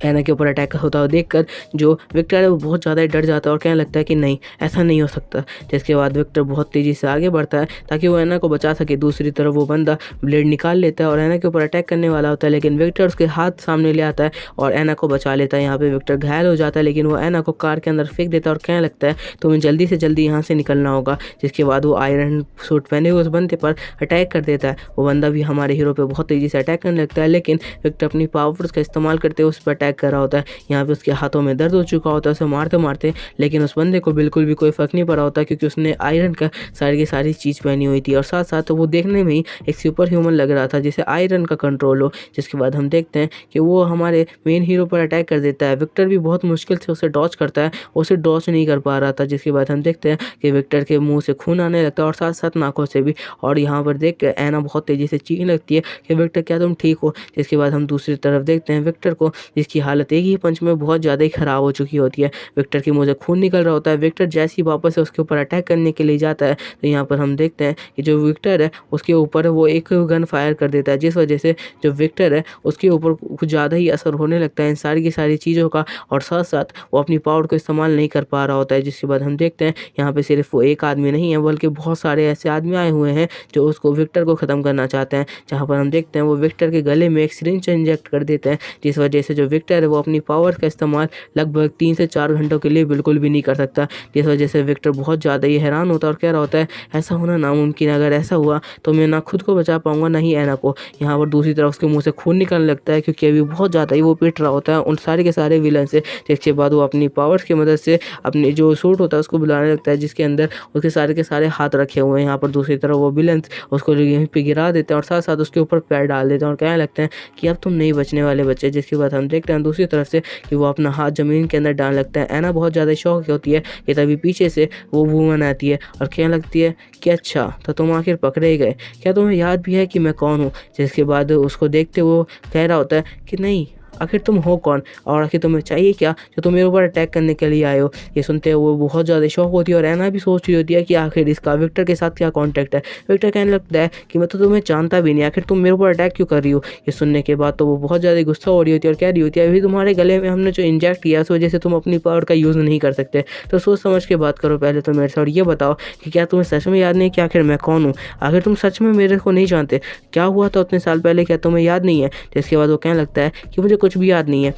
S1: एना के ऊपर अटैक होता हुआ देखकर जो विक्टर है वो बहुत ज़्यादा डर जाता है और कहने लगता है कि नहीं ऐसा नहीं हो सकता। जिसके बाद विक्टर बहुत तेज़ी से आगे बढ़ता है ताकि वो एना को बचा सके। दूसरी तरफ वो बंदा ब्लेड निकाल लेता है और एना के ऊपर अटैक करने वाला होता है लेकिन विक्टर उसके हाथ सामने ले आता है और एना को बचा लेता है। यहाँ पे विक्टर घायल हो जाता है लेकिन वो एना को कार के अंदर फेंक देता है और कहने लगता है तुम्हें जल्दी से जल्दी यहाँ से निकलना होगा। जिसके बाद वो आयरन सूट पहने हुए उस बंदे पर अटैक कर देता है। वो बंदा भी हमारे हीरो पर बहुत तेज़ी से अटैक करने लगता है लेकिन विक्टर अपनी पावर्स का इस्तेमाल करते हुए उस पर अटैक कर रहा होता है। यहाँ पे उसके हाथों में दर्द हो चुका होता है उसे मारते मारते, लेकिन उस बंदे को बिल्कुल भी कोई फर्क नहीं पड़ा होता क्योंकि उसने आयरन का सारी की सारी चीज़ पहनी हुई थी और साथ साथ वो देखने में ही एक सुपर ह्यूमन लग रहा था जिसे आयरन का कंट्रोल हो। जिसके बाद हम देखते हैं कि वो हमारे मेन हीरो पर अटैक कर देता है। विक्टर भी बहुत मुश्किल से उसे डॉच करता है, उसे डॉच नहीं कर पा रहा था। जिसके बाद हम देखते हैं कि विक्टर के मुँह से खून आने लगता है और साथ साथ नाकों से भी। और यहाँ पर देख कर एना बहुत तेज़ी से चीखने लगती है कि विक्टर क्या तुम ठीक हो। जिसके बाद हम दूसरी तरफ देखते हैं विक्टर को जिसकी हालत एक ही पंच में बहुत ज़्यादा ही ख़राब हो चुकी होती है। विक्टर की मुँह से खून निकल रहा होता है। विक्टर जैसे ही वापस से उसके ऊपर अटैक करने के लिए जाता है तो यहाँ पर हम देखते हैं कि जो विक्टर है उसके ऊपर वो एक गन फायर कर देता है जिस वजह से जो विक्टर है उसके ऊपर कुछ ज़्यादा ही असर होने लगता है इन सारी की सारी चीज़ों का और साथ साथ वो अपनी पावर को इस्तेमाल नहीं कर पा रहा होता है। जिसके बाद हम देखते हैं यहाँ पे सिर्फ वो एक आदमी नहीं है बल्कि बहुत सारे ऐसे आदमी आए हुए हैं जो उसको विक्टर को ख़त्म करना चाहते हैं। जहाँ पर हम देखते हैं वो विक्टर के गले में एक सिरिंज इंजेक्ट कर देते हैं जिस वजह से जो विक्टर है वो अपनी पावर का इस्तेमाल लगभग 3 से 4 घंटों के लिए बिल्कुल भी नहीं कर सकता, जिस वजह से विक्टर बहुत ज़्यादा ही हैरान होता है और कह रहा होता है ऐसा होना नामुमकिन है, अगर ऐसा हुआ तो मैं ना खुद को बचा पाऊंगा ना ही ऐना को। यहाँ पर दूसरी तरफ उसके मुंह से खून निकलने लगता है क्योंकि अभी बहुत ज़्यादा ही वो पिट रहा होता है उन सारे के सारे विलन से। जिसके बाद वो अपनी पावर्स की मदद से अपनी जो सूट होता है उसको बुलाने लगता है जिसके अंदर उसके सारे के सारे हाथ रखे हुए हैं। यहाँ पर दूसरी तरफ वो विलन उसको यहीं पे गिरा देते हैं और साथ साथ उसके ऊपर पैर डाल देते हैं और कहने लगते हैं कि अब तुम नहीं बचने वाले बच्चे। जिसके बाद हम देखते हैं दूसरी तरफ से कि वो अपना हाथ ज़मीन के अंदर डालने लगता है। ऐना बहुत ज़्यादा शौक होती है कि तभी पीछे से वो वूमन आती है और कहने लगती है कि अच्छा तो तुम आखिर पकड़े ही गए, क्या तुम्हें याद भी है कि मैं कौन हूँ। जिसके बाद उसको देखते वो कह रहा होता है कि नहीं, आखिर तुम हो कौन और आखिर तुम्हें चाहिए क्या जो तुम मेरे ऊपर अटैक करने के लिए आए हो। ये सुनते हुए वो बहुत ज़्यादा शौक होती है और ऐना भी सोच रही होती है कि आखिर इसका विक्टर के साथ क्या कॉन्टैक्ट है। विक्टर कहने लगता है कि मैं तो तुम्हें जानता भी नहीं, आखिर तुम मेरे ऊपर अटैक क्यों कर रही हो। ये सुनने के बाद तो वो बहुत ज़्यादा गुस्सा हो रही होती है और कह रही होती है अभी तुम्हारे गले में हमने जो इंजेक्ट किया उस वजह से तुम अपनी पावर का यूज़ नहीं कर सकते, तो सोच समझ के बात करो पहले तो मेरे से। और ये बताओ कि क्या तुम्हें सच में याद नहीं कि आखिर मैं कौन हूँ, आखिर तुम सच में मेरे को नहीं जानते, क्या हुआ था उतने साल पहले क्या तुम्हें याद नहीं है। जिसके बाद वो कहने लगता है कि मुझे कुछ भी याद नहीं है।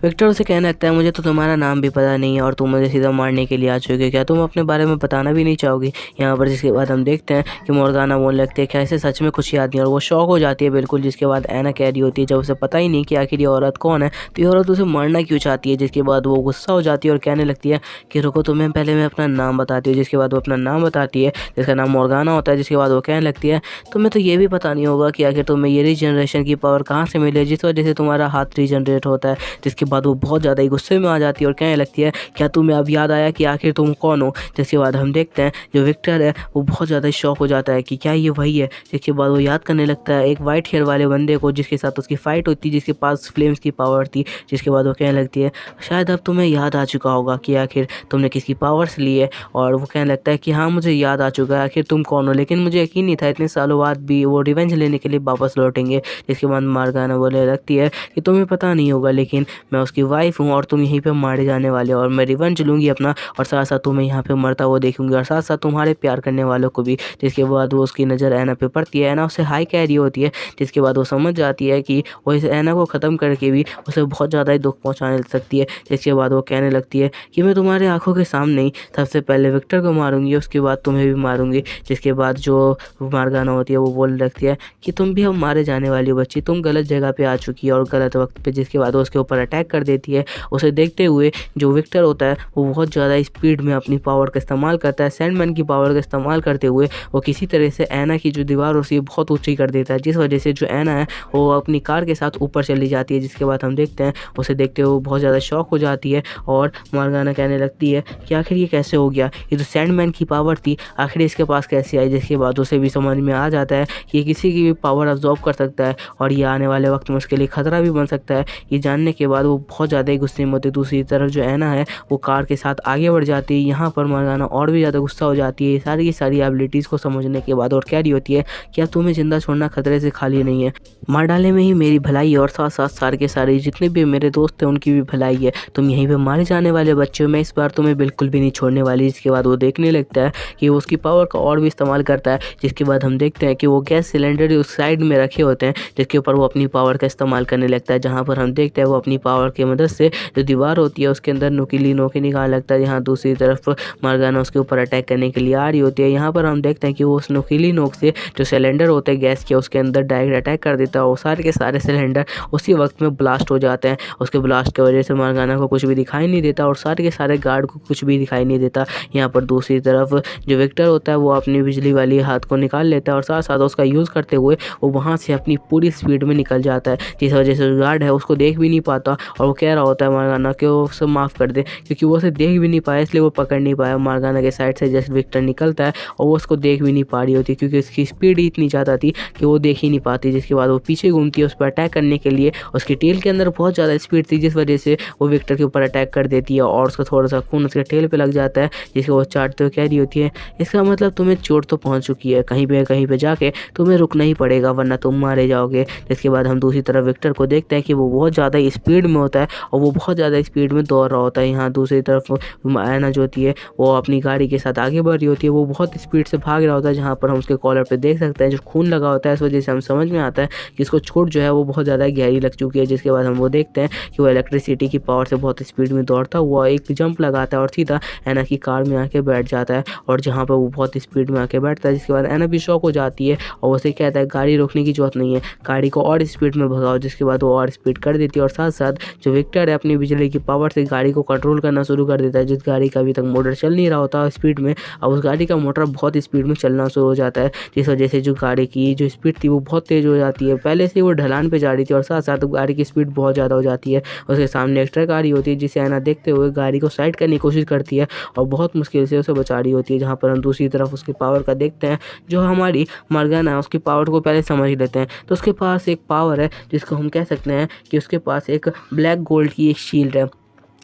S1: विक्टर उसे कहने लगता है मुझे तो तुम्हारा नाम भी पता नहीं है और तुम मुझे सीधा मारने के लिए आ चुके हो, क्या तुम अपने बारे में बताना भी नहीं चाहोगी। यहाँ पर जिसके बाद हम देखते हैं कि मोर्गाना बोलने लगते हैं कि ऐसे सच में कुछ याद नहीं, और वो शौक हो जाती है बिल्कुल। जिसके बाद ऐना कह रही होती है जब उसे पता ही नहीं कि आखिर ये औरत कौन है तो ये औरत उसे मारना क्यों चाहती है। जिसके बाद वो गुस्सा हो जाती है और कहने लगती है कि रुको तुम्हें पहले मैं अपना नाम बताती हूँ। जिसके बाद वो अपना नाम बताती है जिसका नाम मोर्गाना होता है। जिसके बाद वो कहने लगती है तुम्हें तो ये भी पता नहीं होगा कि आखिर तुम्हें ये रीजनरेशन की पावर कहाँ से मिले जिस वजह से तुम्हारा हाथ रीजनरेट होता है। जिसके बाद वो बहुत ज़्यादा गुस्से में आ जाती है और कहने लगती है क्या तुम्हें अब याद आया कि आखिर तुम कौन हो। जिसके बाद हम देखते हैं जो विक्टर है वो बहुत ज़्यादा शॉक हो जाता है कि क्या ये वही है। जिसके बाद वो याद करने लगता है एक वाइट हेयर वाले बंदे को जिसके साथ उसकी फाइट होती है जिसके पास फ्लेम्स की पावर थी। जिसके बाद वो कहने लगती है शायद अब तुम्हें याद आ चुका होगा कि आखिर तुमने किसकी पावर्स ली है। और वो कहने लगता है कि हाँ मुझे याद आ चुका है आखिर तुम कौन हो, लेकिन मुझे यकीन नहीं था इतने सालों बाद भी वो रिवेंज लेने के लिए वापस लौटेंगे। जिसके बाद मोर्गाना बोलने लगती है कि तुम्हें पता नहीं होगा लेकिन मैं उसकी वाइफ हूँ और तुम यहीं पे मारे जाने वाले हो और मैं रिवेंज लूँगी अपना, और साथ साथ तुम्हें यहाँ पे मरता हुआ देखूंगी और साथ साथ तुम्हारे प्यार करने वालों को भी। जिसके बाद वो उसकी नज़र ऐना पे पड़ती है, ऐना उसे हाई कह रही होती है। जिसके बाद वो समझ जाती है कि वो इस ऐना को ख़त्म करके भी उसे बहुत ज़्यादा ही दुख पहुँचाने लग सकती है। जिसके बाद वो कहने लगती है कि मैं तुम्हारे आंखों के सामने ही सबसे पहले विक्टर को मारूंगी उसके बाद तुम्हें भी मारूंगी। जिसके बाद जो मोर्गाना होती है वो बोलने लगती है कि तुम भी अब मारे जाने वाली हो बच्ची, तुम गलत जगह पे आ चुकी है और गलत वक्त पे। जिसके बाद वो उसके ऊपर अटैक कर देती है। उसे देखते हुए जो विक्टर होता है वो बहुत ज़्यादा स्पीड में अपनी पावर का इस्तेमाल करता है। सैंडमैन की पावर का इस्तेमाल करते हुए वो किसी तरह से ऐना की जो दीवार होती है बहुत ऊंची कर देता है, जिस वजह से जो ऐना है वो अपनी कार के साथ ऊपर चली जाती है। जिसके बाद हम देखते हैं उसे देखते हुए बहुत ज़्यादा शॉक हो जाती है और मोर्गाना कहने लगती है कि आखिर ये कैसे हो गया, ये जो सैंडमैन की पावर थी आखिर इसके पास कैसे आई। जिसके बाद उसे भी समझ में आ जाता है कि ये किसी की भी पावर अब्जॉर्ब कर सकता है और ये आने वाले वक्त में उसके लिए खतरा भी बन सकता है। ये जानने के बाद वो बहुत ज़्यादा ही गुस्से में होती है। दूसरी तरफ जो ऐना है वो कार के साथ आगे बढ़ जाती है। यहाँ पर मोर्गाना और भी ज़्यादा गुस्सा हो जाती है सारी की सारी एबिलिटीज़ को समझने के बाद और कह रही होती है कि अब तुम्हें जिंदा छोड़ना खतरे से खाली नहीं है, मार डालने में ही मेरी भलाई है और साथ साथ सारे के सारे जितने भी मेरे दोस्त हैं उनकी भी भलाई है, तुम यहीं पे मारे जाने वाले बच्चे हो, मैं इस बार तुम्हें बिल्कुल भी नहीं छोड़ने वाली। जिसके बाद वो देखने लगता है कि वो उसकी पावर का और भी इस्तेमाल करता है। जिसके बाद हम देखते हैं कि वो गैस सिलेंडर उस साइड में रखे होते हैं जिसके ऊपर वो अपनी पावर का इस्तेमाल करने लगता है। जहाँ पर हम देखते हैं वो अपनी पावर की मदद से जो दीवार होती है उसके अंदर नुकीली नोकें निकालने लगता है। यहाँ दूसरी तरफ मोर्गाना उसके ऊपर अटैक करने के लिए आ रही होती है। यहाँ पर हम देखते हैं कि वो उस नुकीली नोक से जो सिलेंडर होते हैं गैस के उसके अंदर डायरेक्ट अटैक कर देता है और सारे के सारे सिलेंडर उसी वक्त में ब्लास्ट हो जाते हैं। उसके ब्लास्ट की वजह से मोर्गाना को कुछ भी दिखाई नहीं देता और सारे के सारे गार्ड को कुछ भी दिखाई नहीं देता। यहाँ पर दूसरी तरफ जो विक्टर होता है वो अपनी बिजली वाली हाथ को निकाल लेता है और साथ साथ उसका यूज़ करते हुए वो वहाँ से अपनी पूरी स्पीड में निकल जाता है, जिस वजह से गार्ड है उसको देख भी नहीं पाता और वो कह रहा होता है मोर्गाना कि वो उसे माफ़ कर दे, क्योंकि वो उसे देख भी नहीं पाया इसलिए वो पकड़ नहीं पाया। मोर्गाना के साइड से जस्ट विक्टर निकलता है और वो उसको देख भी नहीं पा रही होती क्योंकि उसकी स्पीड ही इतनी ज़्यादा थी कि वो देख ही नहीं पाती। जिसके बाद वो पीछे घूमती है उस पर अटैक करने के लिए, उसकी टेल के अंदर बहुत ज़्यादा स्पीड थी जिस वजह से वो विक्टर के ऊपर अटैक कर देती है और उसका थोड़ा सा खून उसके टेल पे लग जाता है। जिसको वो चाटते हुए कह रही होती है इसका मतलब तुम्हें चोट तो पहुंच चुकी है, कहीं पे जाके तुम्हें रुकना ही पड़ेगा वरना तुम मारे जाओगे। जिसके बाद हम दूसरी तरफ विक्टर को देखते हैं कि वो बहुत ज़्यादा स्पीड स्पीड में होता है और वो बहुत ज़्यादा स्पीड में दौड़ रहा होता है। यहाँ दूसरी तरफ ऐना जो होती है वो अपनी गाड़ी के साथ आगे बढ़ रही होती है, वो बहुत स्पीड से भाग रहा होता है, जहाँ पर हम उसके कॉलर पे देख सकते हैं जो खून लगा होता है। इस वजह से हम समझ में आता है कि इसको चोट जो है वो बहुत ज़्यादा गहरी लग चुकी है। जिसके बाद हम वो देखते हैं कि वो इलेक्ट्रिसिटी की पावर से बहुत स्पीड में दौड़ता हुआ एक जंप लगाता है और सीधा ऐना की कार में आके बैठ जाता है, और जहाँ पर वो बहुत स्पीड में आके बैठता है। जिसके बाद ऐना भी शॉक हो जाती है और उसे कहता है गाड़ी रोकने की जरूरत नहीं है, गाड़ी को और स्पीड में भगाओ। जिसके बाद वो और स्पीड कर देती है और साथ साथ जो विक्टर है अपनी बिजली की पावर से गाड़ी को कंट्रोल करना शुरू कर देता है। जिस गाड़ी का अभी तक मोटर चल नहीं रहा होता स्पीड में, अब उस गाड़ी का मोटर बहुत स्पीड में चलना शुरू हो जाता है, जिस वजह से जो गाड़ी की जो स्पीड थी वो बहुत तेज़ हो जाती है। पहले से वो ढलान पे जा रही थी और साथ साथ गाड़ी की स्पीड बहुत ज़्यादा हो जाती है। उसके सामने एक ट्रक आ रही होती है, जिसे ऐना देखते हुए गाड़ी को साइड करने की कोशिश करती है और बहुत मुश्किल से उसे बचा रही होती है। जहाँ पर हम दूसरी तरफ उसकी पावर का देखते हैं, जो हमारी मर्गन है उसकी पावर को पहले समझ लेते हैं। तो उसके पास एक पावर है जिसको हम कह सकते हैं कि उसके पास एक ब्लैक गोल्ड की एक शील्ड है।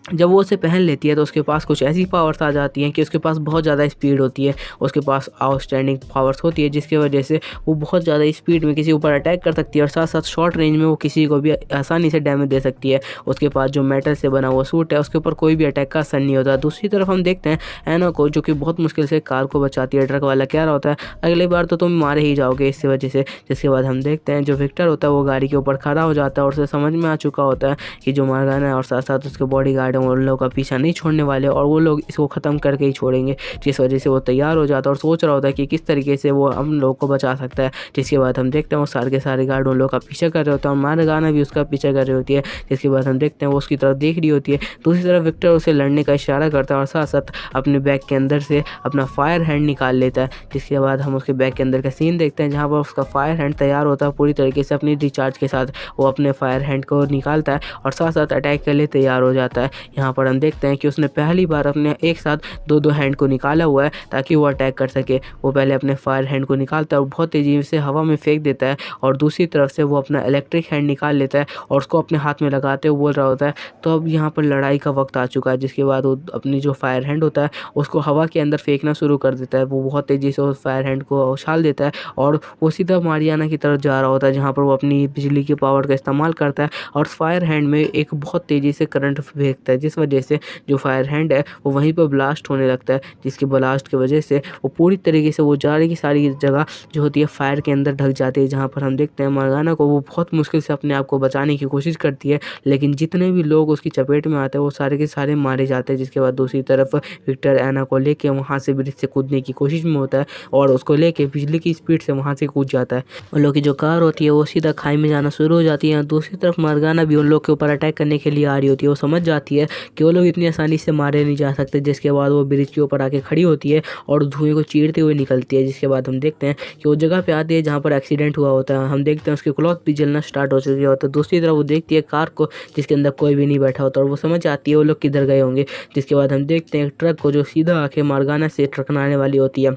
S1: जब वो उसे पहन लेती है तो उसके पास कुछ ऐसी पावर्स आ जाती हैं कि उसके पास बहुत ज़्यादा स्पीड होती है, उसके पास आउटस्टैंडिंग पावर्स होती है, जिसकी वजह से वो बहुत ज़्यादा स्पीड में किसी ऊपर अटैक कर सकती है और साथ साथ शॉर्ट रेंज में वो किसी को भी आसानी से डैमेज दे सकती है। उसके पास जो मेटल से बना हुआ सूट है उसके ऊपर कोई भी अटैक का असर नहीं होता। दूसरी तरफ हम देखते हैं ऐना को, जो कि बहुत मुश्किल से कार को बचाती है। ट्रक वाला कह रहा होता है अगली बार तो तुम मारे ही जाओगे इस वजह से। जिसके बाद हम देखते हैं जो विक्टर होता है वो गाड़ी के ऊपर खड़ा हो जाता है और उसे समझ में आ चुका होता है कि जो मर्गन है और साथ साथ उसके बॉडी गार्ड है उन लोगों का पीछा नहीं छोड़ने वाले और वो लोग इसको ख़त्म करके ही छोड़ेंगे। जिस वजह से वो तैयार हो जाता है और सोच रहा होता है कि किस तरीके से वो हम लोग को बचा सकता है। जिसके बाद हम देखते हैं वो सारे के सारे गार्ड उन लोग का पीछा कर रहे होते हैं और मर्गाना भी उसका पीछा कर रही होती है। जिसके बाद हम देखते हैं वो उसकी तरफ देख रही होती है। दूसरी तरफ विक्टर उसे लड़ने का इशारा करता है और साथ साथ अपने बैग के अंदर से अपना फायर हैंड निकाल लेता है। जिसके बाद हम उसके बैग के अंदर का सीन देखते हैं, जहाँ पर उसका फायर हैंड तैयार होता है पूरी तरीके से अपनी रिचार्ज के साथ। वो अपने फायर हैंड को निकालता है और साथ साथ अटैक के लिए तैयार हो जाता है। यहाँ पर हम देखते हैं कि उसने पहली बार अपने एक साथ दो हैंड को निकाला हुआ है ताकि वो अटैक कर सके। वो पहले अपने फायर हैंड को निकालता है और बहुत तेज़ी से हवा में फेंक देता है और दूसरी तरफ से वो अपना इलेक्ट्रिक हैंड निकाल लेता है और उसको अपने हाथ में लगाते हुए बोल रहा होता है तो अब यहाँ पर लड़ाई का वक्त आ चुका है। जिसके बाद वो अपनी जो फायर हैंड होता है उसको हवा के अंदर फेंकना शुरू कर देता है। वो बहुत तेज़ी से उस फायर हैंड को उछाल देता है और वो सीधा मारियाना की तरफ जा रहा होता है, जहाँ पर वो अपनी बिजली की पावर का इस्तेमाल करता है और फायर हैंड में एक बहुत तेज़ी से करंट फेंकता है, जिस वजह से जो फायर हैंड है वो वहीं पर ब्लास्ट होने लगता है। जिसके ब्लास्ट की वजह से वो पूरी तरीके से वो सारी की सारी जगह जो होती है फायर के अंदर ढक जाती है। जहाँ पर हम देखते हैं मर्गाना को वो बहुत मुश्किल से अपने आप को बचाने की कोशिश करती है, लेकिन जितने भी लोग उसकी चपेट में आते हैं वो सारे के सारे मारे जाते हैं। जिसके बाद दूसरी तरफ विक्टर ऐना को लेके वहाँ से ब्रिज से कूदने की कोशिश में होता है और उसको लेके बिजली की स्पीड से वहाँ से कूद जाता है। उन लोग की जो कार होती है वो सीधा खाई में जाना शुरू हो जाती है। दूसरी तरफ मर्गाना भी उन लोग के ऊपर अटैक करने के लिए आ रही होती है। वो समझ जाती है कि वो लोग इतनी आसानी से मारे नहीं जा सकते। जिसके बाद वो ब्रिज के ऊपर आके खड़ी होती है और धुएं को चीरते हुए निकलती है। जिसके बाद हम देखते हैं कि वो जगह पे आती है जहाँ पर एक्सीडेंट हुआ होता है। हम देखते हैं उसके क्लॉथ भी जलना स्टार्ट हो चुके होता है। दूसरी तरफ वो देखती है कार को जिसके अंदर कोई भी नहीं बैठा होता और वो समझ आती है वो लोग किधर गए होंगे। जिसके बाद हम देखते हैं एक ट्रक को जो सीधा आके मर्गाना से टकराने वाली होती है।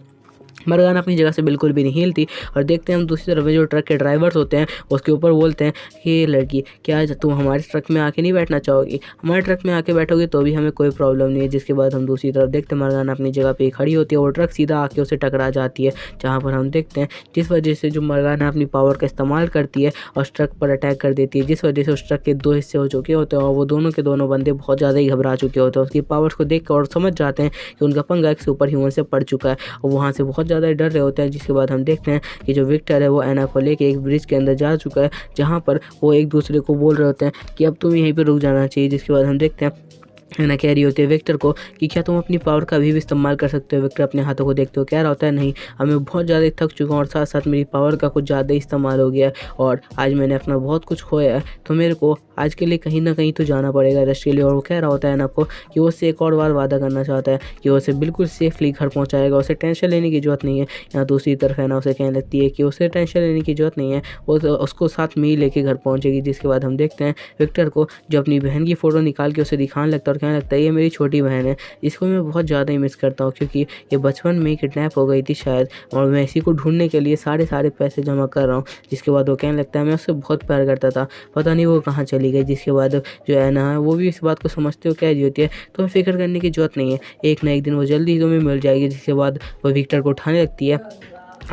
S1: मर्गाना अपनी जगह से बिल्कुल भी नहीं हिलती और देखते हैं हम दूसरी तरफ जो ट्रक के ड्राइवर्स होते हैं उसके ऊपर बोलते हैं कि लड़की क्या तुम हमारे ट्रक में आके नहीं बैठना चाहोगी, हमारे ट्रक में आके बैठोगी तो भी हमें कोई प्रॉब्लम नहीं है। जिसके बाद हम दूसरी तरफ देखते हैं मर्गाना अपनी जगह पे खड़ी होती है और ट्रक सीधा आके उसे टकरा जाती है, जहाँ पर हम देखते हैं जिस वजह से जो मर्गाना अपनी पावर का इस्तेमाल करती है और उस ट्रक पर अटैक कर देती है, जिस वजह से उस ट्रक के दो हिस्से हो चुके होते हैं और वो दोनों के दोनों बंदे बहुत ज़्यादा ही घबरा चुके होते हैं। उसकी पावर्स को देख कर और समझ जाते हैं कि उनका पंगा एक सुपर ह्यूमन से पड़ चुका है और वहाँ से बहुत ज़्यादा डर रहे होते हैं। जिसके बाद हम देखते हैं कि जो विक्टर है वो ऐना को लेके एक ब्रिज के अंदर जा चुका है, जहाँ पर वो एक दूसरे को बोल रहे होते हैं कि अब तुम यहीं पर रुक जाना चाहिए। जिसके बाद हम देखते हैं ऐना कह रही होती है विक्टर को कि क्या तुम अपनी पावर का अभी भी इस्तेमाल कर सकते हो। विक्टर अपने हाथों को देखते हो कह रहा होता है नहीं, अब मैं बहुत ज़्यादा थक चुका हूँ और साथ साथ मेरी पावर का कुछ ज़्यादा इस्तेमाल हो गया है और आज मैंने अपना बहुत कुछ खोया है, तो मेरे को आज के लिए कहीं ना कहीं तो जाना पड़ेगा रेस्ट के लिए। और वो कह रहा होता है ऐना को कि वो उससे एक और बार वादा करना चाहता है कि वो उसे बिल्कुल सेफली घर पहुँचाएगा, उसे टेंशन लेने की जरूरत नहीं है। यहाँ दूसरी तरफ ऐना उसे कहने लगती है कि उसे टेंशन लेने की जरूरत नहीं है, वो तो उसको साथ में ही लेके घर पहुँचेगी। जिसके बाद हम देखते हैं विक्टर को जो अपनी बहन की फ़ोटो निकाल के उसे दिखाने लगता है और कहने लगता है ये मेरी छोटी बहन है, इसको मैं बहुत ज़्यादा ही मिस करता हूँ क्योंकि ये बचपन में किडनैप हो गई थी शायद और मैं इसी को ढूंढने के लिए सारे पैसे जमा कर रहा हूँ। जिसके बाद वो कहने लगता है मैं उससे बहुत प्यार करता था, पता नहीं वो कहाँ चली गई। जिसके बाद जो ऐना है वो भी इस बात को समझते हो कह रही होती है तुम्हें फिक्र करने की जरूरत नहीं है, एक ना एक दिन वो जल्दी ही तुम्हें मिल जाएगी। जिसके बाद वो विक्टर को उठाने लगती है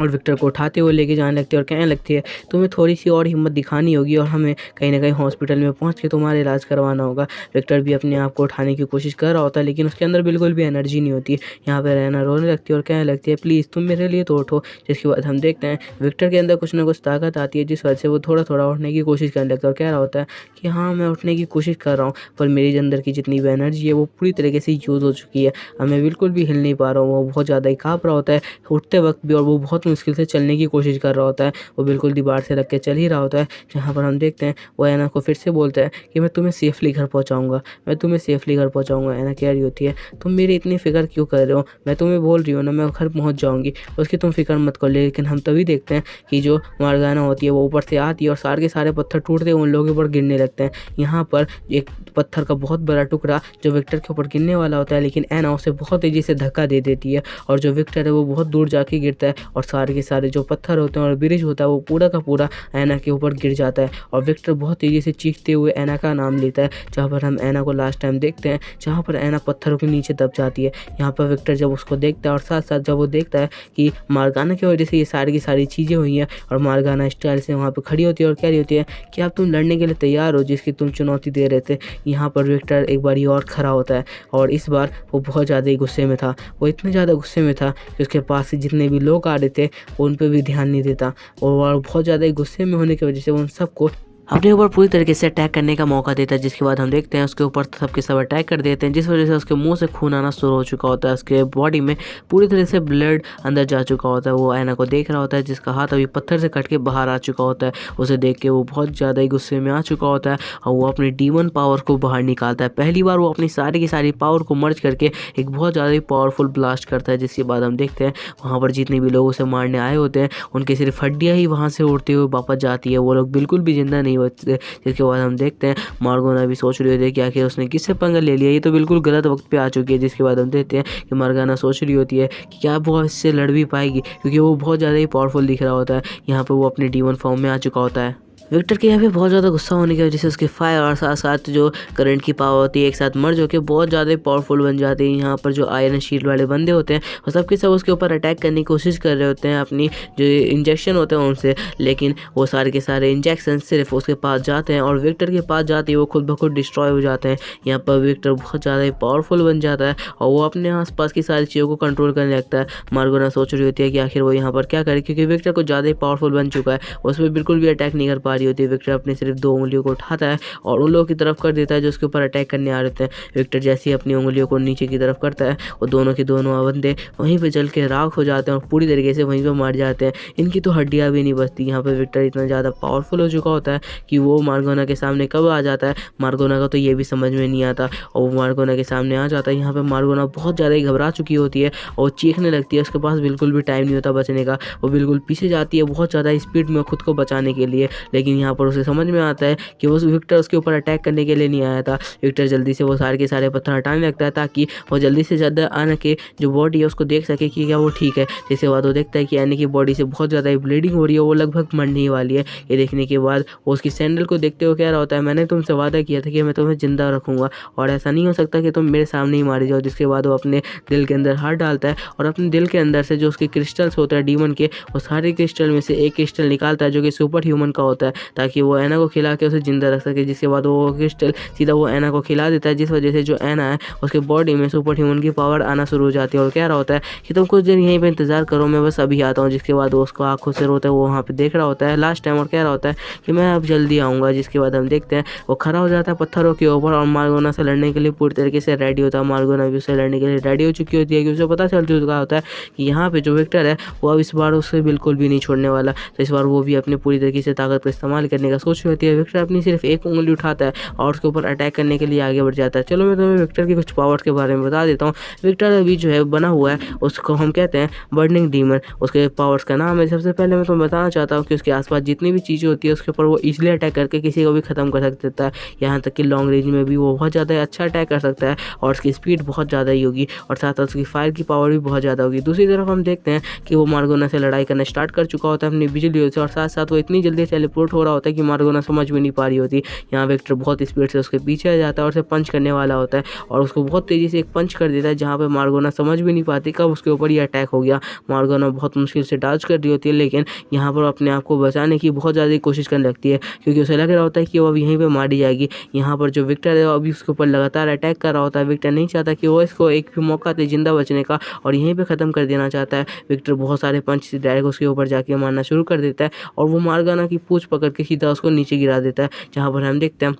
S1: और विक्टर को उठाते हुए लेके जाने लगती है और कहने लगती है तुम्हें थोड़ी सी और हिम्मत दिखानी होगी और हमें कहीं ना कहीं हॉस्पिटल में पहुंच के तुम्हारा इलाज करवाना होगा। विक्टर भी अपने आप को उठाने की कोशिश कर रहा होता है लेकिन उसके अंदर बिल्कुल भी एनर्जी नहीं होती। यहाँ पर रहना रोने लगती है और कहने लगती है प्लीज़ तुम मेरे लिए तो उठो। जिसके बाद हम देखते हैं विक्टर के अंदर कुछ ना कुछ ताकत आती है जिस वजह से वो थोड़ा थोड़ा उठने की कोशिश करने लगता है और कह रहा होता है कि हाँ मैं उठने की कोशिश कर रहा हूँ पर मेरे अंदर की जितनी भी एनर्जी है वो पूरी तरीके से यूज़ हो चुकी है। अब मैं बिल्कुल भी हिल नहीं पा रहा हूँ। वो बहुत ज़्यादा ही काँप रहा होता है उठते वक्त भी और वो बहुत मुश्किल से चलने की कोशिश कर रहा होता है। वो बिल्कुल दीवार से लग के चल ही रहा होता है। जहाँ पर हम देखते हैं वो ऐना को फिर से बोलता है कि मैं तुम्हें सेफ़ली घर पहुँचाऊँगा, मैं तुम्हें सेफ़ली घर पहुँचाऊँगा। ऐना कह रही होती है तुम मेरी इतनी फ़िक्र क्यों कर रहे हो, मैं तुम्हें बोल रही हूँ ना मैं घर पहुँच जाऊँगी, उसकी तुम फ़िक्र मत करो। लेकिन हम तभी देखते हैं कि जो मर्दाना होती है वो ऊपर से आती है और सारे के सारे पत्थर टूटते हुए उन लोगों के ऊपर गिरने लगते हैं। यहाँ पर एक पत्थर का बहुत बड़ा टुकड़ा जो विक्टर के ऊपर गिरने वाला होता है लेकिन ऐना उसे बहुत तेज़ी से धक्का दे देती है और जो विक्टर है वो बहुत दूर जाके गिरता है और सारे के सारे जो पत्थर होते हैं और ब्रिज होता है वो पूरा का पूरा ऐना के ऊपर गिर जाता है और विक्टर बहुत तेज़ी से चीखते हुए ऐना का नाम लेता है। जहाँ पर हम ऐना को लास्ट टाइम देखते हैं जहाँ पर ऐना पत्थरों के नीचे दब जाती है। यहाँ पर विक्टर जब उसको देखता है और साथ साथ जब वो देखता है कि मार्गाना की वजह से ये सारी की सारी चीज़ें हुई हैं और मार्गाना स्टाइल से वहाँ पर खड़ी होती है और कह रही होती है कि अब तुम लड़ने के लिए तैयार हो जिसकी तुम चुनौती दे रहे थे। यहाँ पर विक्टर एक बारी और खड़ा होता है और इस बार वो बहुत ज़्यादा ही गुस्से में था। वो इतने ज़्यादा गुस्से में था कि उसके पास से जितने भी लोग आ रहे थे वो उन पर भी ध्यान नहीं देता और वो बहुत ज़्यादा ही गुस्से में होने की वजह से वो उन सबको अपने ऊपर पूरी तरीके से अटैक करने का मौका देता है। जिसके बाद हम देखते हैं उसके ऊपर सबके सब अटैक कर देते हैं जिस वजह से उसके मुंह से खून आना शुरू हो चुका होता है। उसके बॉडी में पूरी तरह से ब्लड अंदर जा चुका होता है। वो ऐना को देख रहा होता है जिसका हाथ अभी पत्थर से कट के बाहर आ चुका होता है। उसे देख के वो बहुत ज़्यादा ही गुस्से में आ चुका होता है और वो अपनी डीमन पावर को बाहर निकालता है। पहली बार वो अपनी सारी की सारी पावर को मर्ज करके एक बहुत ज़्यादा ही पावरफुल ब्लास्ट करता है। जिसके बाद हम देखते हैं वहाँ पर जितने भी लोग उसे मारने आए होते हैं उनकी सिर्फ हड्डियाँ ही वहाँ से उड़ते हुए वापस जाती है। वो लोग बिल्कुल भी जिंदा नहीं होते। के बाद हम देखते हैं मार्गोना भी सोच रही होती है कि आखिर उसने किससे पंगा ले लिया, ये तो बिल्कुल गलत वक्त पे आ चुकी है। जिसके बाद हम देखते हैं कि मार्गाना सोच रही होती है कि क्या वो इससे लड़ भी पाएगी क्योंकि वो बहुत ज़्यादा ही पावरफुल दिख रहा होता है। यहाँ पे वो अपने डीमन फॉर्म में आ चुका होता है। विक्टर के यहाँ पे बहुत ज़्यादा गुस्सा होने की वजह से उसके फायर और साथ साथ जो करंट की पावर होती है एक साथ मर्ज होकर बहुत ज़्यादा पावरफुल बन जाती है। यहाँ पर जो आयरन शील्ड वाले बंदे होते हैं और सबके सब उसके ऊपर अटैक करने की कोशिश कर रहे होते हैं अपनी जो इंजेक्शन होते हैं उनसे, लेकिन वो सारे के सारे इंजेक्शन सिर्फ उसके पास जाते हैं और विक्टर के पास जाते ही वो खुद ब खुद डिस्ट्रॉय हो जाते हैं। यहाँ पर विक्टर बहुत ज़्यादा ही पावरफुल बन जाता है और वो अपने आसपास की सारी चीज़ों को कंट्रोल करने लगता है। मार्गोना सोच रही होती है कि आखिर वो यहाँ पर क्या करे क्योंकि विक्टर को ज़्यादा ही पावरफुल बन चुका है, उस पर बिल्कुल भी अटैक नहीं कर पा रही होती है। विक्टर अपने सिर्फ 2 उंगलियों को उठाता है और उन लोगों की तरफ कर देता है जो उसके ऊपर अटैक करने आ रहे थे। विक्टर जैसे ही अपनी उंगलियों को नीचे की तरफ करता है वो दोनों के दोनों बंदे वहीं पे जल के राख हो जाते हैं और पूरी तरीके से वहीं पे मार जाते हैं। इनकी तो हड्डियां भी नहीं बचती। यहाँ पे विक्टर इतना ज़्यादा पावरफुल हो चुका होता है कि वो मार्गोना के सामने कब आ जाता है मार्गोना का तो ये भी समझ में नहीं आता और वो मार्गोना के सामने आ जाता है। यहाँ पे मार्गोना बहुत ज़्यादा ही घबरा चुकी होती है और चीखने लगती है। उसके पास बिल्कुल भी टाइम नहीं होता बचने का, वो बिल्कुल पीछे जाती है बहुत ज़्यादा स्पीड में खुद को बचाने के लिए। लेकिन यहाँ पर उसे समझ में आता है कि वो विक्टर उसके ऊपर अटैक करने के लिए नहीं आया था। विक्टर जल्दी से वो सारे के सारे पत्थर हटाने लगता है ताकि वो जल्दी से ज़्यादा आने के जो बॉडी है उसको देख सके कि क्या वो ठीक है। जिसके बाद वो देखता है कि आने की बॉडी से बहुत ज़्यादा ब्लीडिंग हो रही है, वो लगभग मरने ही वाली है। ये देखने के बाद वो उसकी सैंडल को देखते हुए कह रहा होता है मैंने तुमसे वादा किया था कि मैं तुम्हें जिंदा रखूँगा और ऐसा नहीं हो सकता कि तुम मेरे सामने ही मारे जाओ। जिसके बाद वो अपने दिल के अंदर हाथ डालता है और अपने दिल के अंदर से जो उसके क्रिस्टल्स होते हैं डीमन के, वो सारे क्रिस्टल में से एक क्रिस्टल निकालता है जो कि सुपर ह्यूमन का होता है ताकि वो ऐना को खिला के उसे जिंदा रख सके। जिसके बाद वो क्रिस्टल सीधा वो ऐना को खिला देता है जिस वजह से जो ऐना है उसके बॉडी में सुपर ह्यूमन की पावर आना शुरू हो जाती है और कह रहा होता है कि तुम कुछ दिन यहीं पे इंतजार करो, मैं बस अभी आता हूँ। जिसके बाद वो उसको आंखों से रोता है, वो वहाँ पे देख रहा होता है लास्ट टाइम और कह रहा होता है कि मैं अब जल्दी आऊँगा। जिसके बाद हम देखते हैं वो खड़ा हो जाता है पत्थरों के ऊपर और मार्गोना से लड़ने के लिए पूरी तरीके से रेडी होता है। मार्गोना भी उससे लड़ने के लिए रेडी हो चुकी होती है कि उसे पता चल चुका होता है कि यहाँ पे जो विक्टर है वो अब इस बार उससे बिल्कुल भी नहीं छोड़ने वाला। तो इस बार वो भी अपनी पूरी तरीके से ताकत का इस्तेमाल करने का सोच रही होती है। विक्टर अपनी सिर्फ एक उंगली उठाता है और उसके ऊपर अटैक करने के लिए आगे बढ़ जाता है। चलो मैं तुम्हें विक्टर की कुछ पावर्स के बारे में बता देता हूँ। विक्टर अभी जो है बना हुआ है उसको हम कहते हैं बर्निंग डीमन, उसके पावर्स का नाम है। सबसे पहले मैं तुम्हें बताना चाहता हूँ कि उसके आसपास जितनी भी चीज़ें होती है उसके ऊपर वो इजीली अटैक करके किसी को भी खत्म कर सकता है। यहाँ तक कि लॉन्ग रेंज में भी वो बहुत ज़्यादा अच्छा अटैक कर सकता है और उसकी स्पीड बहुत ज़्यादा ही होगी और साथ साथ उसकी फायर की पावर भी बहुत ज़्यादा होगी। दूसरी तरफ हम देखते हैं कि वो मार्गोना से लड़ाई करना स्टार्ट कर चुका होता है अपनी बिजलियों से और साथ साथ वो इतनी जल्दी टेलीपोर्ट हो रहा होता है कि मार्गोना समझ में नहीं पा रही होती। यहाँ विक्टर बहुत स्पीड से उसके पीछे आ जाता है और उसे पंच करने वाला होता है और उसको बहुत तेज़ी से एक पंच कर देता है, जहाँ पे मार्गोना समझ भी नहीं पाती कब उसके ऊपर ये अटैक हो गया। मार्गोना बहुत मुश्किल से डॉज कर रही होती है, लेकिन यहाँ पर अपने आप को बचाने की बहुत ज़्यादा कोशिश करने लगती है, क्योंकि उसे लग रहा होता है कि वो अब यहीं पे मारी जाएगी। यहाँ पर जो विक्टर है वो अभी उसके ऊपर लगातार अटैक कर रहा होता है। विक्टर नहीं चाहता कि वो इसको एक भी मौका दे जिंदा बचने का और यहीं पे ख़त्म कर देना चाहता है। विक्टर बहुत सारे पंच से डायरेक्ट उसके ऊपर जाके मारना शुरू कर देता है और वो मार्गोना की पूंछ पकड़ के सीधा उसको नीचे गिरा देता है, जहाँ पर हम देखते हैं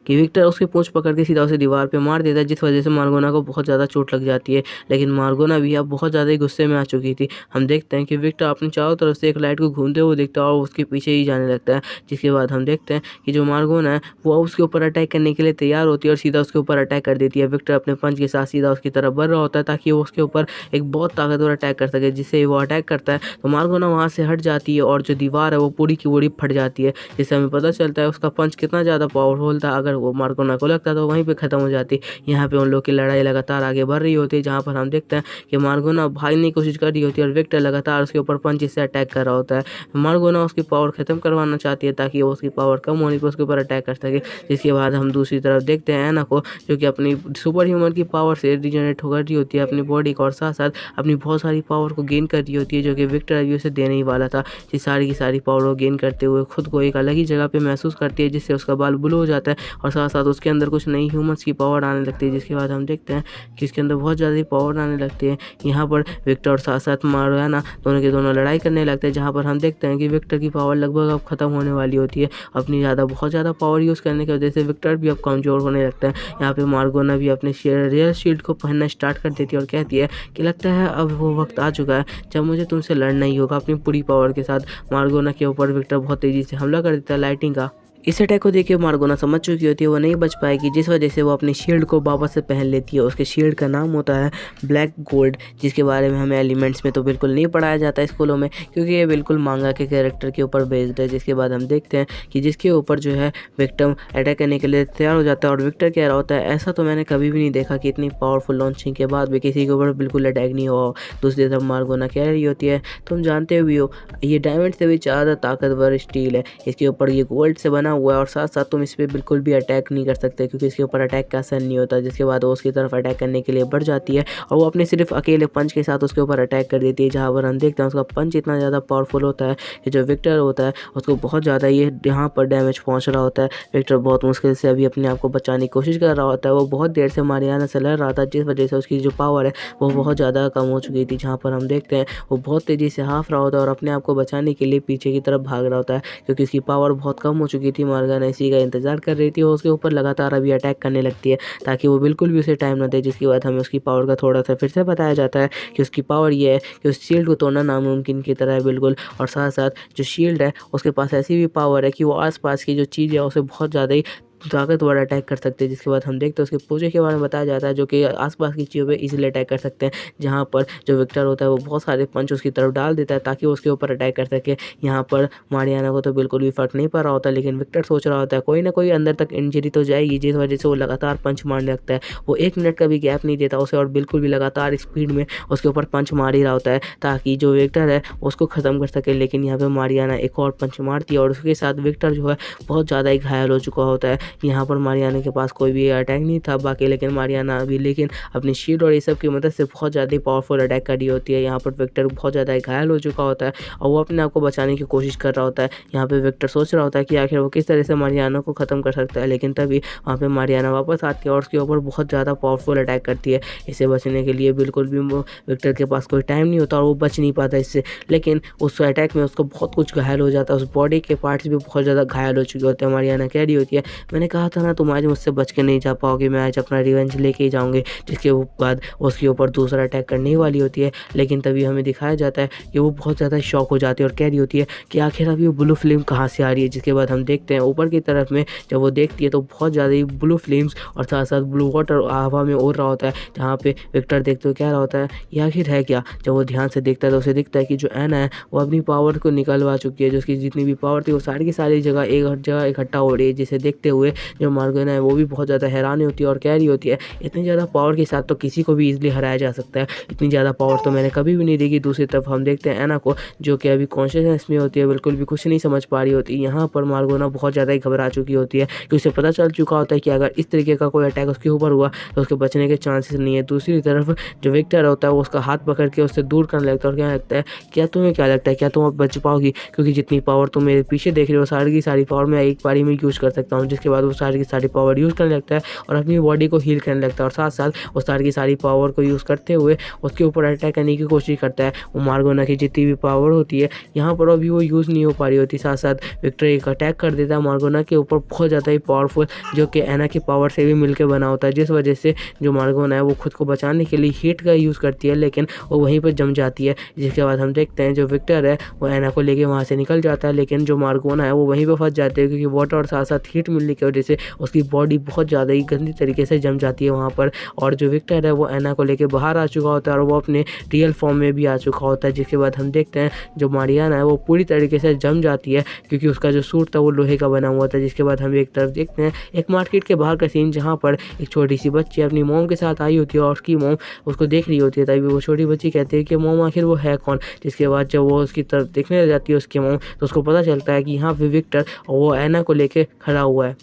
S1: कि विक्टर उसकी पूंछ पकड़ के सीधा उसे दीवार पे मार देता है, जिस वजह से मार्गोना को बहुत ज़्यादा चोट लग जाती है। लेकिन मार्गोना भी अब बहुत ज़्यादा ही गुस्से में आ चुकी थी। हम देखते हैं कि विक्टर अपने चारों तरफ से एक लाइट को घूमते हुए देखता है और उसके पीछे ही जाने लगता है, जिसके बाद हम देखते हैं कि जो मार्गोना है वो उसके ऊपर अटैक करने के लिए तैयार होती है और सीधा उसके ऊपर अटैक कर देती है। विक्टर अपने पंच के साथ सीधा उसकी तरफ बढ़ रहा होता है ताकि वो उसके ऊपर एक बहुत ताकतवर अटैक कर सके। जिससे वो अटैक करता है तो मार्गोना वहाँ से हट जाती है और जो दीवार है वो पूरी की पूरी फट जाती है, जिससे हमें पता चलता है उसका पंच कितना ज़्यादा पावरफुल था। अगर वो मार्गोना को लगता तो वहीं पे ख़त्म हो जाती। यहाँ पे उन लोग की लड़ाई लगातार आगे बढ़ रही होती है, जहाँ पर हम देखते हैं कि मार्गोना भागने की कोशिश कर रही होती है और विक्टर लगातार उसके ऊपर पंच से अटैक कर रहा होता है। मार्गोना उसकी पावर ख़त्म करवाना चाहती है ताकि वो उसकी पावर कम होने पर उसके ऊपर अटैक कर सके। जिसके बाद हम दूसरी तरफ देखते हैं एना को, जो कि अपनी सुपर ह्यूमन की पावर से रिजनरेट होकर रही होती है अपनी बॉडी को और साथ साथ अपनी बहुत सारी पावर को गेन कर रही होती है, जो कि विक्टर अभी उसे देने ही वाला था। इस सारी की सारी पावर को गेन करते हुए खुद को एक अलग ही जगह पे महसूस करती है, जिससे उसका बाल ब्लू हो जाता है और साथ साथ उसके अंदर कुछ नई ह्यूमंस की पावर आने लगती है। जिसके बाद हम देखते हैं कि इसके अंदर बहुत ज़्यादा पावर आने लगती है। यहाँ पर विक्टर और साथ साथ मार्गोना दोनों के दोनों लड़ाई करने लगते हैं, जहाँ पर हम देखते हैं कि विक्टर की पावर लगभग अब खत्म होने वाली होती है। अपनी बहुत ज़्यादा पावर यूज़ करने की वजह से विक्टर भी अब कमज़ोर होने लगता है। यहाँ पे मार्गोना भी अपने रियल शील्ड को पहनना स्टार्ट कर देती है और कहती है कि लगता है अब वो वक्त आ चुका है जब मुझे तुमसे लड़ना ही होगा। अपनी पूरी पावर के साथ मार्गोना के ऊपर विक्टर बहुत तेज़ी से हमला कर देता है लाइटिंग का। इस अटैक को देख मार्गोना समझ चुकी होती है वो नहीं बच पाएगी, जिस वजह से वो अपनी शील्ड को वापस से पहन लेती है। उसके शील्ड का नाम होता है ब्लैक गोल्ड, जिसके बारे में हमें एलिमेंट्स में तो बिल्कुल नहीं पढ़ाया जाता है स्कूलों में, क्योंकि ये बिल्कुल मांगा के कैरेक्टर के ऊपर बेस्ड है। जिसके बाद हम देखते हैं कि जिसके ऊपर जो है विक्टर अटैक करने के लिए तैयार हो जाता है और विक्टर कह रहा होता है ऐसा तो मैंने कभी भी नहीं देखा कि इतनी पावरफुल लॉन्चिंग के बाद भी किसी के ऊपर बिल्कुल अटैक नहीं हुआ। दूसरी तरफ मार्गोना कह रही होती है तुम जानते भी हो ये डायमंड से भी ज़्यादा ताकतवर स्टील है, इसके ऊपर ये गोल्ड से बना हुआ है और साथ साथ तुम इस पर बिल्कुल भी अटैक नहीं कर सकते क्योंकि इसके ऊपर अटैक का असर नहीं होता। जिसके बाद वो उसकी तरफ अटैक करने के लिए बढ़ जाती है और वो अपने सिर्फ अकेले पंच के साथ उसके ऊपर अटैक कर देती है, जहाँ पर हम देखते हैं उसका पंच इतना ज़्यादा पावरफुल होता है कि जो विक्टर होता है उसको बहुत ज़्यादा ये यहाँ पर डैमेज पहुँच रहा होता है। विक्टर बहुत मुश्किल से अभी अपने आप को बचाने की कोशिश कर रहा होता है। वो बहुत देर से मारियाना से लड़ रहा था, जिस वजह से उसकी जो पावर है वो बहुत ज़्यादा कम हो चुकी थी। जहाँ पर हम देखते हैं वो बहुत तेज़ी से हाफ रहा होता है और अपने आप को बचाने के लिए पीछे की तरफ भाग रहा होता है, क्योंकि उसकी पावर बहुत कम हो चुकी थी। मार्गोना इसी का इंतजार कर रही थी और उसके ऊपर लगातार अभी अटैक करने लगती है ताकि वो बिल्कुल भी उसे टाइम ना दे। जिसके बाद हमें उसकी पावर का थोड़ा सा फिर से बताया जाता है कि उसकी पावर ये है कि उस शील्ड को तोड़ना नामुमकिन की तरह है बिल्कुल, और साथ साथ जो शील्ड है उसके पास ऐसी भी पावर है कि वो आसपास की जो चीज़ है उसे बहुत ज़्यादा ही ताकतवर अटैक कर सकते हैं। जिसके बाद हम देखते हैं उसके पूजे के बारे में बताया जाता है, जो कि आसपास की चीज़ों पे इजीली अटैक कर सकते हैं। जहाँ पर जो विक्टर होता है वो बहुत सारे पंच उसकी तरफ डाल देता है ताकि वो उसके ऊपर अटैक कर सके। यहाँ पर मारियाना को तो बिल्कुल भी फर्क नहीं पड़ रहा होता, लेकिन विक्टर सोच रहा होता है कोई ना कोई अंदर तक इंजरी तो जाएगी, जिस वजह से वो लगातार पंच मारने लगता है। वो 1 मिनट का भी गैप नहीं देता उसे और बिल्कुल भी लगातार स्पीड में उसके ऊपर पंच मार ही रहा होता है ताकि जो विक्टर है उसको ख़त्म कर सके। लेकिन यहाँ पर मारियाना एक और पंच मारती है और उसके साथ विक्टर जो है बहुत ज़्यादा ही घायल हो चुका होता है। यहाँ पर मारियाना के पास कोई भी अटैक नहीं था बाकी, लेकिन मारियाना अभी अपनी शील्ड और ये सब की मदद से बहुत ज़्यादा पावरफुल अटैक कर रही होती है। यहाँ पर विक्टर बहुत ज़्यादा घायल हो चुका होता है और वो अपने आप को बचाने की कोशिश कर रहा होता है। यहाँ पे विक्टर सोच रहा होता है कि आखिर वो किस तरह से मारियाना को ख़त्म कर सकता है, लेकिन तभी वहाँ पे मारियाना वापस आती है और उसके ऊपर बहुत ज़्यादा पावरफुल अटैक करती है। इसे बचने के लिए बिल्कुल भी विक्टर के पास कोई टाइम नहीं होता और वो बच नहीं पाता इससे, लेकिन उस अटैक में उसको बहुत कुछ घायल हो जाता है। उस बॉडी के पार्ट्स भी बहुत ज़्यादा घायल हो चुके होते हैं। मारियाना कह रही होती है मैंने कहा था ना तुम आज मुझसे बच के नहीं जा पाओगे, मैं आज अपना रिवेंज लेके ही जाऊंगी। जिसके बाद उसके ऊपर दूसरा अटैक करने ही वाली होती है, लेकिन तभी हमें दिखाया जाता है कि वो बहुत ज़्यादा शॉक हो जाती है और कह रही होती है कि आखिर अभी वो ब्लू फ्लेम कहाँ से आ रही है। जिसके बाद हम देखते हैं ऊपर की तरफ में जब वो देखती है तो बहुत ज़्यादा ही ब्लू फ्लेम्स और साथ साथ ब्लू वाटर हवा में उड़ रहा होता है। जहाँ पे विक्टर देखते हुए कह रहा होता है ये आखिर है क्या। जब वो ध्यान से देखता है तो उसे दिखता है कि जो एना है वो अपनी पावर को निकलवा चुकी है, जो उसकी जितनी भी पावर थी वो सारी की सारी जगह एक जगह इकट्ठा हो रही है। जिसे देखते हुए हुए जो मार्गोना है वो भी बहुत ज़्यादा हैरानी होती है और कह रही होती है इतनी ज़्यादा पावर के साथ तो किसी को भी ईज़िली हराया जा सकता है, इतनी ज़्यादा पावर तो मैंने कभी भी नहीं देखी। दूसरी तरफ हम देखते हैं एना को जो कि अभी कॉन्शियसनेस में होती है, बिल्कुल भी कुछ नहीं समझ पा रही होती। यहाँ पर मार्गोना बहुत ज़्यादा ही घबरा चुकी होती है कि उसे पता चल चुका होता है कि अगर इस तरीके का कोई अटैक उसके ऊपर हुआ तो उसके बचने के चांसेस नहीं है। दूसरी तरफ जो विक्टर होता है वो उसका हाथ पकड़ के उससे दूर करने लगता है और कहने लगता है क्या तुम्हें क्या लगता है क्या तुम अब बच पाओगी, क्योंकि जितनी पावर तुम मेरे पीछे देख रहे हो सारी की सारी पावर मैं एक बारी में यूज़ कर सकता हूँ। जिसके बाद वो सारी की सारी पावर यूज़ करने लगता है और अपनी बॉडी को हील करने लगता है और साथ साथ वो सारी की सारी पावर को यूज़ करते हुए उसके ऊपर अटैक करने की कोशिश करता है। वो मार्गोना की जितनी भी पावर होती है यहाँ पर अभी वो यूज़ नहीं हो पा रही होती। साथ साथ विक्टर एक अटैक कर देता है मार्गोना के ऊपर बहुत ज़्यादा ही पावरफुल, जो कि एना की पावर से भी मिलकर बना होता है, जिस वजह से जो मार्गोना है वो खुद को बचाने के लिए हीट का यूज़ करती है लेकिन वो वहीं पर जम जाती है। जिसके बाद हम देखते हैं जो विक्टर है वो एना को लेके वहाँ से निकल जाता है, लेकिन जो मार्गोना है वो वहीं पर फंस जाती है क्योंकि वाटर और साथ साथ हीट मिलने की वजह से उसकी बॉडी बहुत ज़्यादा ही गंदी तरीके से जम जाती है वहाँ पर। और जो विक्टर है वो एना को लेके बाहर आ चुका होता है और वो अपने रियल फॉर्म में भी आ चुका होता है। जिसके बाद हम देखते हैं जो मारियाना है वो पूरी तरीके से जम जाती है क्योंकि उसका जो सूट था वो लोहे का बना हुआ था। जिसके बाद हम एक तरफ देखते हैं एक मार्केट के बाहर का सीन जहाँ पर एक छोटी सी बच्ची अपनी मोम के साथ आई होती है और उसकी मोम उसको देख रही होती है, तभी वो छोटी बच्ची कहती है कि मोम आखिर वो है कौन। जिसके बाद जब वो उसकी तरफ देखने लग जाती है उसकी मोम तो उसको पता चलता है कि यहाँ पे विक्टर और वो एना को लेके खड़ा हुआ है।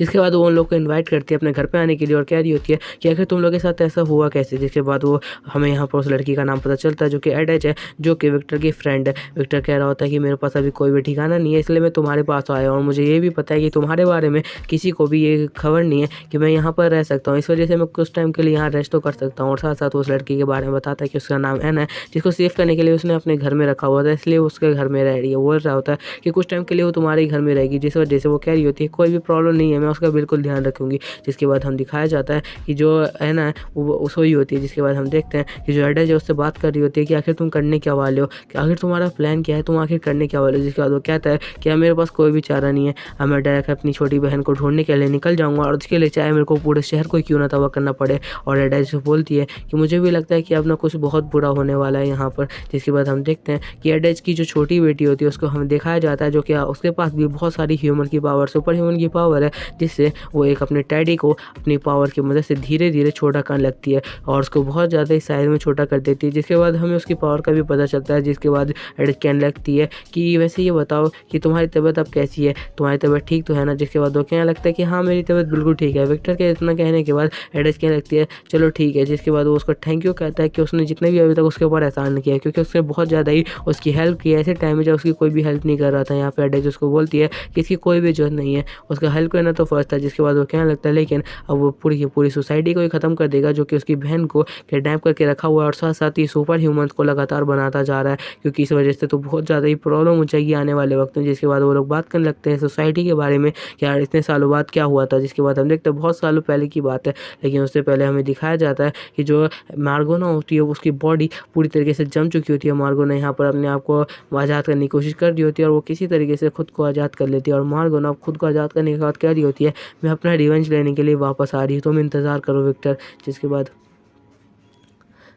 S1: जिसके बाद वो उन लोग को इनवाइट करती है अपने घर पे आने के लिए और कह रही होती है कि आखिर तुम लोग के साथ ऐसा हुआ कैसे। जिसके बाद वो हमें यहाँ पर उस लड़की का नाम पता चलता है जो कि एडेज है, जो कि विक्टर की फ्रेंड है। विक्टर कह रहा होता है कि मेरे पास अभी कोई भी ठिकाना नहीं है इसलिए मैं तुम्हारे पास आया और मुझे ये भी पता है कि तुम्हारे बारे में किसी को भी ये खबर नहीं है कि मैं यहाँ पर रह सकता हूँ, इस वजह से मैं कुछ टाइम के लिए यहाँ रेस्ट तो कर सकता हूँ। और साथ साथ उस लड़की के बारे में बताता है कि उसका नाम एना है, जिसको सेव करने के लिए उसने अपने घर में रखा हुआ था इसलिए उसके घर में रह रही है। बोल रहा होता है कि कुछ टाइम के लिए वो तुम्हारे घर में रहेगी, जिस वजह से वो कह रही होती है कोई भी प्रॉब्लम नहीं है, मैं उसका बिल्कुल ध्यान रखूंगी। जिसके बाद हम दिखाया जाता है कि जो है ना वो सोई होती है। जिसके बाद हम देखते हैं कि जो एडेज है उससे बात कर रही होती है कि आखिर तुम करने क्या वाले हो, कि आखिर तुम्हारा प्लान क्या है, तुम आखिर करने क्या वाले हो। जिसके बाद वो कहता है कि मेरे पास कोई भी चारा नहीं है, अब मैं डायरेक्ट अपनी छोटी बहन को ढूंढने के लिए निकल जाऊंगा और उसके लिए चाहे मेरे को पूरे शहर को क्यों ना तबाह करना पड़े। और एडेज बोलती है कि मुझे भी लगता है कि अब ना कुछ बहुत बुरा होने वाला है यहाँ पर। जिसके बाद हम देखते हैं कि एडेज की जो छोटी बेटी होती है उसको हमें दिखाया जाता है जो कि उसके पास भी बहुत सारी ह्यूमन की पावर, सुपर ह्यूमन की पावर है, जिससे वो एक अपने डैडी को अपनी पावर की मदद से धीरे धीरे छोटा करने लगती है और उसको बहुत ज़्यादा ही साइज में छोटा कर देती है। जिसके बाद हमें उसकी पावर का भी पता चलता है। जिसके बाद एडेज कहने लगती है कि वैसे ये बताओ कि तुम्हारी तबीयत अब कैसी है, तुम्हारी तबीयत ठीक तो है ना। जिसके बाद वो कहने लगता है कि हाँ मेरी तबीयत बिल्कुल ठीक है। विक्टर के इतना कहने के बाद एडेज कहने लगती है चलो ठीक है। जिसके बाद वो उसको थैंक यू कहता है कि उसने जितने भी अभी तक उसके ऊपर एहसान किया है, क्योंकि उसने बहुत ज़्यादा ही उसकी हेल्प की। ऐसे टाइम में जब उसकी कोई भी हेल्प नहीं कर रहा था, यहाँ पे एडेज उसको बोलती है कि इसकी कोई भी जरूरत नहीं है, उसका हेल्प करना तो फर्स्ट था। जिसके बाद वो कहने लगता है लेकिन अब वो पूरी की पूरी सोसाइटी को ही ख़त्म कर देगा जो कि उसकी बहन को किडनैप करके रखा हुआ है और साथ साथ ही सुपर ह्यूमंस को लगातार बनाता जा रहा है, क्योंकि इस वजह से तो बहुत ज़्यादा ही प्रॉब्लम हो जाएगी आने वाले वक्त में। जिसके बाद वो लोग बात करने लगते हैं सोसाइटी के बारे में कि यार इतने सालों बाद क्या हुआ था। जिसके बाद हम देखते हैं बहुत सालों पहले की बात है, लेकिन उससे पहले हमें दिखाया जाता है कि जो मार्गोना होती है उसकी बॉडी पूरी तरीके से जम चुकी होती है। मार्गोना यहाँ पर अपने आप को आज़ाद करने की कोशिश कर रही होती है और वो किसी तरीके से खुद को आज़ाद कर लेती है और मार्गोना खुद को आज़ाद करने के बाद कह रही होती है मैं अपना रिवेंज लेने के लिए वापस आ रही हूँ, तुम इंतज़ार करो विक्टर। जिसके बाद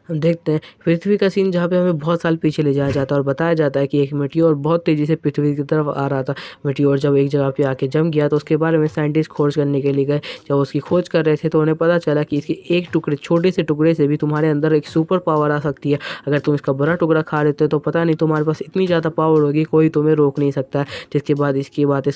S1: हम देखते हैं पृथ्वी का सीन जहाँ पे हमें बहुत साल पीछे ले जाया जाता है और बताया जाता है कि एक मेटियोर बहुत तेज़ी से पृथ्वी की तरफ आ रहा था। मेटियोर जब एक जगह पे आके जम गया तो उसके बारे में साइंटिस्ट खोज करने के लिए गए। जब उसकी खोज कर रहे थे तो उन्हें पता चला कि इसके एक टुकड़े, छोटे से टुकड़े से भी तुम्हारे अंदर एक सुपर पावर आ सकती है। अगर तुम इसका बड़ा टुकड़ा खा लेते हो तो पता नहीं तुम्हारे पास इतनी ज़्यादा पावर होगी कोई तुम्हें रोक नहीं सकता। जिसके बाद इसकी बातें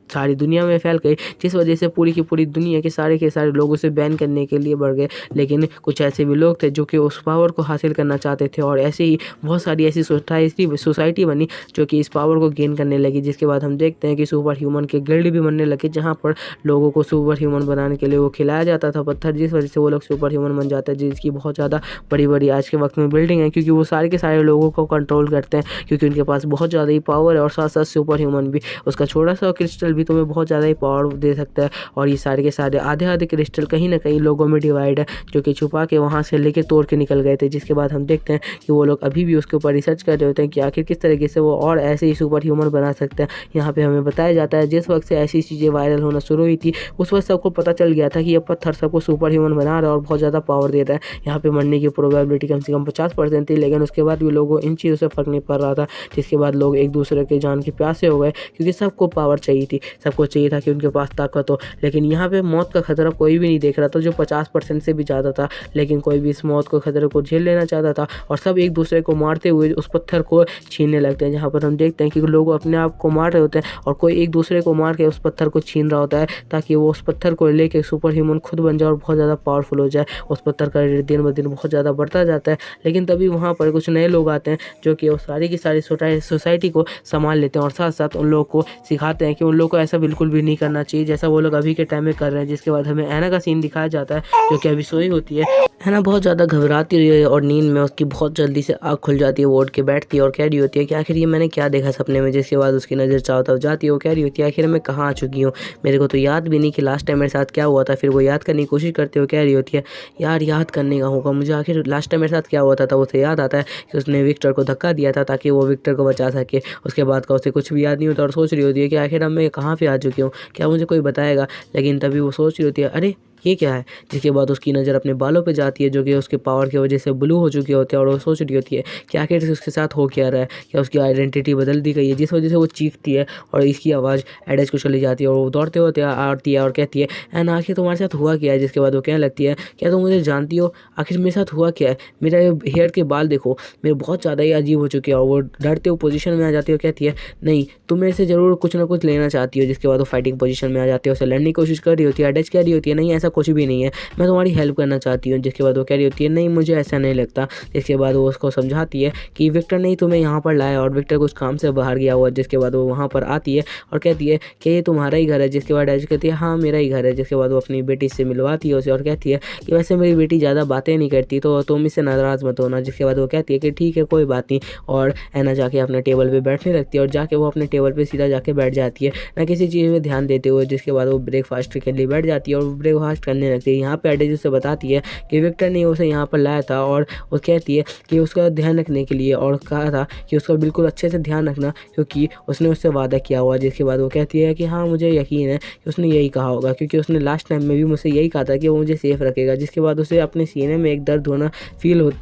S1: सारी दुनिया में फैल गई, जिस वजह से पूरी की पूरी दुनिया के सारे लोग उसे बैन करने के लिए बढ़ गए। लेकिन कुछ ऐसे भी लोग थे जो कि उस पावर को हासिल करना चाहते थे और ऐसे ही बहुत सारी ऐसी सोसाइटी बनी जो कि इस पावर को गेन करने लगी। जिसके बाद हम देखते हैं कि सुपर ह्यूमन के गिल्ड भी बनने लगे, जहाँ पर लोगों को सुपर ह्यूमन बनाने के लिए वो खिलाया जाता था पत्थर, जिस वजह से वो लोग सुपर ह्यूमन बन जाते हैं। जिसकी बहुत ज़्यादा बड़ी बड़ी आज के वक्त में बिल्डिंग है, क्योंकि वो सारे के सारे लोगों को कंट्रोल करते हैं, क्योंकि उनके पास बहुत ज़्यादा ही पावर है। और साथ साथ सुपर ह्यूमन भी, उसका छोटा सा क्रिस्टल भी तुम्हें बहुत ज़्यादा ही पावर दे सकता है। और ये सारे के सारे आधे आधे क्रिस्टल कहीं ना कहीं लोगों में डिवाइड है, जो कि छुपा के वहाँ से लेके तोड़ के निकल गए थे। जिसके बाद हम देखते हैं कि वो लोग अभी भी उसके ऊपर रिसर्च कर रहे होते हैं कि आखिर किस तरीके से वो और ऐसे ही सुपर ह्यूमन बना सकते हैं। यहाँ पे हमें बताया जाता है जिस वक्त से ऐसी चीज़ें वायरल होना शुरू हुई थी उस वक्त सबको पता चल गया था कि ये पत्थर सबको सुपर ह्यूमन बना रहा है और बहुत ज़्यादा पावर दे रहा है। यहाँ पे मरने की प्रोबेबिलिटी कम से कम 50% थी, लेकिन उसके बाद भी लोगों को इन चीज़ों से फ़र्क नहीं पड़ रहा था। जिसके बाद लोग एक दूसरे के जान के प्यासे हो गए, क्योंकि सबको पावर चाहिए थी, सबको चाहिए था कि उनके पास ताकत हो। लेकिन यहाँ पे मौत का खतरा कोई भी नहीं देख रहा था, जो 50% से भी ज़्यादा था। लेकिन कोई भी इस मौत को खतरे को झेल लेना चाहता था और सब एक दूसरे को मारते हुए उस पत्थर को छीनने लगते हैं। जहाँ पर हम देखते हैं कि लोग अपने आप को मार रहे होते हैं और कोई एक दूसरे को मार के उस पत्थर को छीन रहा होता है, ताकि वो उस पत्थर को लेके सुपर ह्यूमन खुद बन जाए और बहुत ज़्यादा पावरफुल हो जाए। उस पत्थर का रेट दिन ब दिन बहुत ज़्यादा बढ़ता जाता है। लेकिन तभी वहाँ पर कुछ नए लोग आते हैं जो कि वो सारी की सारी सोसाइटी को संभाल लेते हैं और साथ साथ उन लोगों को सिखाते हैं कि उन लोगों को ऐसा बिल्कुल भी नहीं करना चाहिए जैसा वो लोग अभी के टाइम में कर रहे हैं। जिसके बाद हमें ऐना का सीन दिखाया जाता है, जो कि अभी सोई होती है। ऐना बहुत ज़्यादा घबराती रही है और नींद में उसकी बहुत जल्दी से आँख खुल जाती है। वो उठ के बैठती है और कह रही होती है कि आखिर ये मैंने क्या देखा सपने में। जिसके बाद उसकी नज़र चारों तरफ जाती है। वो कह रही होती है आखिर मैं कहाँ आ चुकी हूँ, मेरे को तो याद भी नहीं कि लास्ट टाइम मेरे साथ क्या हुआ था। फिर वो याद करने की कोशिश करते हुए कह रही होती है यार याद करने का होगा मुझे, आखिर लास्ट टाइम मेरे साथ क्या हुआ था। उसे याद आता है कि उसने विक्टर को धक्का दिया था ताकि वो विक्टर को बचा सके। उसके बाद का उसे कुछ भी याद नहीं होता और सोच रही होती है कि आखिर अब मैं कहाँ पे आ चुकी हूँ, क्या मुझे कोई बताएगा। लेकिन तभी वो सोच रही होती है अरे ये क्या है। जिसके बाद उसकी नज़र अपने बालों पे जाती है, जो कि उसके पावर की वजह से ब्लू हो चुके होते हैं। और वो सोच रही होती है कि आखिर उसके साथ हो क्या रहा है, क्या उसकी आइडेंटिटी बदल दी गई है, जिस वजह से वो चीखती है और इसकी आवाज़ एडेज को चली जाती है। और वो दौड़ते होते आती है और कहती है एना आखिर तुम्हारे साथ हुआ क्या है। जिसके बाद वो कहने लगती है क्या तुम मुझे जानती हो, आखिर मेरे साथ हुआ क्या है, मेरा हेयर के बाल देखो मेरे बहुत ज़्यादा ही अजीब हो चुके हैं। और वो डरते हुए पोजीशन में आ जाती है और कहती है नहीं तुम मेरे से ज़रूर कुछ ना कुछ लेना चाहती हो। जिसके बाद वो फाइटिंग पोजीशन में आ जाती है, उसे लड़ने की कोशिश कर रही होती है। एडेज कह रही होती है नहीं ऐसा कुछ भी नहीं है, मैं तुम्हारी हेल्प करना चाहती हूँ। जिसके बाद वो कह रही होती है नहीं मुझे ऐसा नहीं लगता। इसके बाद वो उसको समझाती है कि विक्टर नहीं तुम्हें यहाँ पर लाया और विक्टर कुछ काम से बाहर गया हुआ। जिसके बाद वो वहाँ पर आती है और कहती है कि ये तुम्हारा ही घर है। जिसके बाद एज कहती है हाँ मेरा ही घर है। जिसके बाद वो अपनी बेटी से मिलवाती है उसे और कहती है कि वैसे मेरी बेटी ज़्यादा बातें नहीं करती तो तुम इससे नाराज़ मत होना। जिसके बाद वो कहती है कि ठीक है कोई बात नहीं। और ऐना जाके अपने टेबल पे बैठने लगती है और जाके वो अपने टेबल पे सीधा जाके बैठ जाती है, ना किसी चीज़ में ध्यान देते हुए। जिसके बाद वो ब्रेकफास्ट के लिए बैठ जाती है और ब्रेकफास्ट करने लगती है। यहाँ पे एडेज उसे बताती है कि विक्टर ने उसे यहाँ पर लाया था और वो कहती है कि उसका ध्यान रखने के लिए और कहा था कि उसका बिल्कुल अच्छे से ध्यान रखना क्योंकि उसने उससे वादा किया हुआ। जिसके बाद वो कहती है कि हाँ मुझे यकीन है कि उसने यही कहा होगा, क्योंकि उसने लास्ट टाइम में भी मुझसे यही कहा था कि वो मुझे सेफ रखेगा। जिसके बाद उसे अपने सीने में एक दर्द होना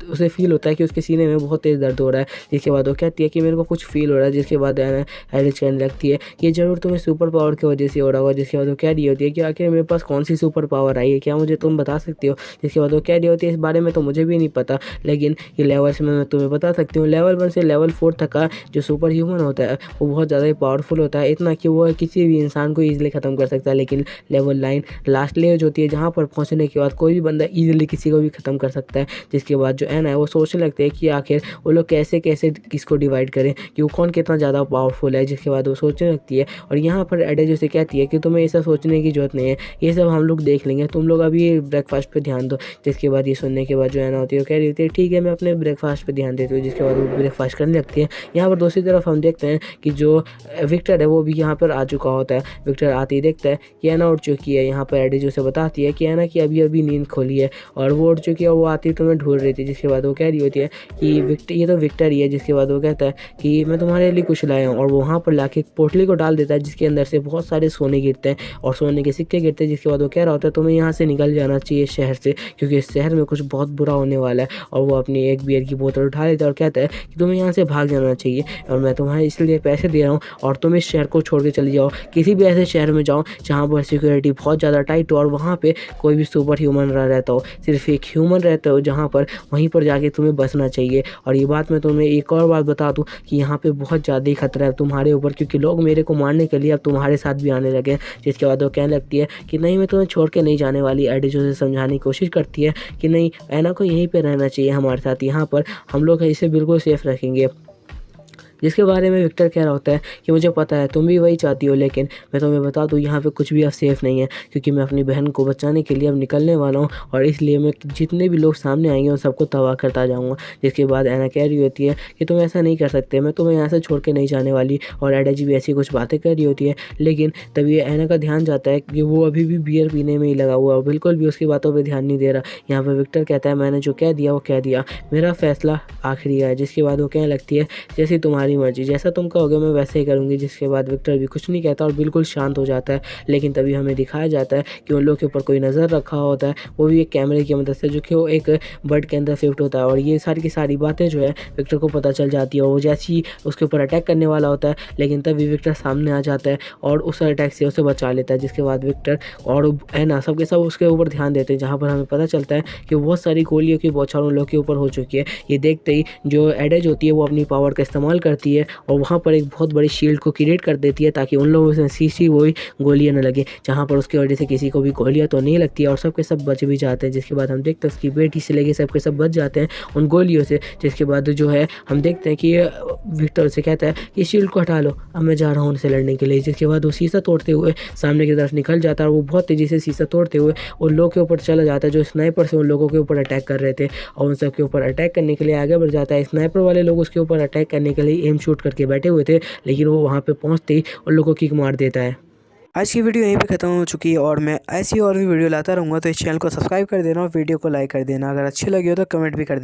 S1: उसे फील होता है कि उसके सीने में बहुत तेज़ दर्द हो रहा है। जिसके बाद वो कहती है कि मेरे को कुछ फील हो रहा है। जिसके बाद एडेज कहने लगती है कि ज़रूर तुम्हें सुपर पावर की वजह से हो रहा होगा। जिसके बाद वो कह रही होती है कि आखिर मेरे पास कौन सी सुपर पावर आई है, क्या मुझे तुम बता सकती हो। जिसके बाद वो कह रही होती है इस बारे में तो मुझे भी नहीं पता, लेकिन ये लेवल्स में मैं तुम्हें बता सकती हूँ। लेवल 1 से लेवल 4 तक का जो सुपर ह्यूमन होता है वो बहुत ज़्यादा ही पावरफुल होता है, इतना कि वो किसी भी इंसान को ईजिली ख़त्म कर सकता है। लेकिन लेवल 9 लास्ट लेवल होती है, जहाँ पर पहुँचने के बाद कोई भी बंदा ईजिली किसी को भी ख़त्म कर सकता है। जिसके बाद जो एना है वो सोचने लगते हैं कि आखिर वो लोग कैसे कैसे किसको डिवाइड करें कि वो कौन कितना ज़्यादा पावरफुल है। जिसके बाद वो सोचने लगती है और यहाँ पर एडेज उसे कहती है कि तुम्हें ऐसा सोचने की जरूरत नहीं है, ये सब हम लोग देख लेंगे, तुम लोग अभी ब्रेकफास्ट पे ध्यान दो। जिसके बाद ये सुनने के बाद जो एना होती है वो कह रही होती है ठीक है मैं अपने ब्रेकफास्ट पे ध्यान देती हूँ। जिसके बाद वो ब्रेकफास्ट करने लगती है। यहाँ पर दूसरी तरफ हम देखते हैं कि जो विक्टर है वो भी यहाँ पर आ चुका होता है। विक्टर आते ही देखता है कि एना उठ चुकी है। यहाँ पर एडेज उसे बताती है कि एना की अभी अभी नींद खोली है और वो उठ चुकी है, वो आती तो मैं ढूंढ रही थी। जिसके बाद वो कह रही होती है कि विक्टर ये तो विक्टर ही है। जिसके बाद वो कहता है कि मैं तुम्हारे लिए कुछ लाया हूँ और वो वहाँ पर लाके पोटली को डाल देता है, जिसके अंदर से बहुत सारे सोने गिरते हैं और सोने के सिक्के गिरते हैं। जिसके बाद वो कह रहा होता है तुम्हें यहाँ से निकल जाना चाहिए शहर से, क्योंकि इस शहर में कुछ बहुत बुरा होने वाला है। और वो अपनी एक बियर की बोतल उठा लेता है और कहता है कि तुम्हें यहाँ से भाग जाना चाहिए और मैं तुम्हारे इसलिए पैसे दे रहा हूँ और तुम इस शहर को छोड़ के चले जाओ, किसी भी ऐसे शहर में जाओ जहाँ पर सिक्योरिटी बहुत ज़्यादा टाइट हो और वहाँ पे कोई भी सुपर ह्यूमन रहता हो, सिर्फ एक ह्यूमन रहता हो जहाँ पर, वहीं पर जाके तुम्हें बसना चाहिए। और ये बात मैं तुम्हें एक और बात बता दूँ कि यहाँ पे बहुत ज़्यादा ही खतरा है तुम्हारे ऊपर, क्योंकि लोग मेरे को मारने के लिए अब तुम्हारे साथ भी आने लगे। जिसके बाद वो कहने लगती है कि नहीं मैं तुम्हें छोड़ के नहीं जाने वाली। एडिज उसे समझाने की कोशिश करती है कि नहीं एना को यहीं पे रहना चाहिए हमारे साथ, यहाँ पर हम लोग इसे बिल्कुल सेफ रखेंगे। जिसके बारे में विक्टर कह रहा होता है कि मुझे पता है तुम भी वही चाहती हो, लेकिन मैं तुम्हें बता दूँ यहाँ पे कुछ भी अब सेफ़ नहीं है, क्योंकि मैं अपनी बहन को बचाने के लिए अब निकलने वाला हूँ और इसलिए मैं जितने भी लोग सामने आएंगे उन सबको तबाह करता जाऊँगा। जिसके बाद एना कह रही होती है कि तुम ऐसा नहीं कर सकते, मैं तुम्हें यहाँ से छोड़ के नहीं जाने वाली, और एडा जी भी ऐसी कुछ बातें कर रही होती है। लेकिन तभी एना का ध्यान जाता है कि वो अभी भी बियर पीने में ही लगा हुआ है, बिल्कुल भी उसकी बातों पे ध्यान नहीं दे रहा। यहाँ पे विक्टर कहता है मैंने जो कह दिया वो कह दिया, मेरा फैसला आखिरी है। जिसके बाद वो कहने लगती है जैसी तुम्हारी मर्जी, जैसा तुम कहोगे मैं वैसे ही करूँगी। जिसके बाद विक्टर भी कुछ नहीं कहता और बिल्कुल शांत हो जाता है। लेकिन तभी हमें दिखाया जाता है कि उन लोग के ऊपर कोई नज़र रखा होता है, वो भी एक कैमरे की मदद से, जो कि वो एक बर्ड के अंदर शिफ्ट होता है। और ये सारी की सारी बातें जो है विक्टर को पता चल जाती है, और वो जैसे ही उसके ऊपर अटैक करने वाला होता है, लेकिन तभी विक्टर सामने आ जाता है और उस अटैक से उसे बचा लेता है। जिसके बाद विक्टर और एना सब के सब उसके ऊपर ध्यान देते हैं, जहाँ पर हमें पता चलता है कि बहुत सारी गोलियों की बौछार उन लोग के ऊपर हो चुकी है। ये देखते ही जो एडेज होती है वो अपनी पावर का इस्तेमाल करती है और वहाँ पर एक बहुत बड़ी शील्ड को क्रिएट कर देती है, ताकि उन लोगों से सीसी वही गोलियाँ न लगे, जहाँ पर उसकी वजह से किसी को भी गोलियाँ तो नहीं लगती है और सब के सब बच भी जाते हैं। जिसके बाद हम देखते हैं उसकी बेटी से लेके सब के सब बच जाते हैं उन गोलियों से। जिसके बाद जो है हम देखते हैं कि विक्टर से कहता है कि शील्ड को हटा लो, अब मैं जा रहा हूँ उनसे लड़ने के लिए। जिसके बाद वो शीशा तोड़ते हुए सामने की तरफ निकल जाता है और वो बहुत तेज़ी से शीशा तोड़ते हुए उन लोगों के ऊपर चला जाता है जो स्नाइपर से उन लोगों के ऊपर अटैक कर रहे थे, और उन सब के ऊपर अटैक करने के लिए आगे बढ़ जाता है। स्नाइपर वाले लोग उसके ऊपर अटैक करने के लिए एम शूट करके बैठे हुए थे, लेकिन वो वहाँ पे पहुँचते ही उन लोगों को किक मार देता है। आज की वीडियो यहीं पे ख़त्म हो चुकी है और मैं ऐसी और भी वीडियो लाता रहूँगा, तो इस चैनल को सब्सक्राइब कर देना और वीडियो को लाइक कर देना। अगर अच्छी लगी हो तो कमेंट भी कर देना।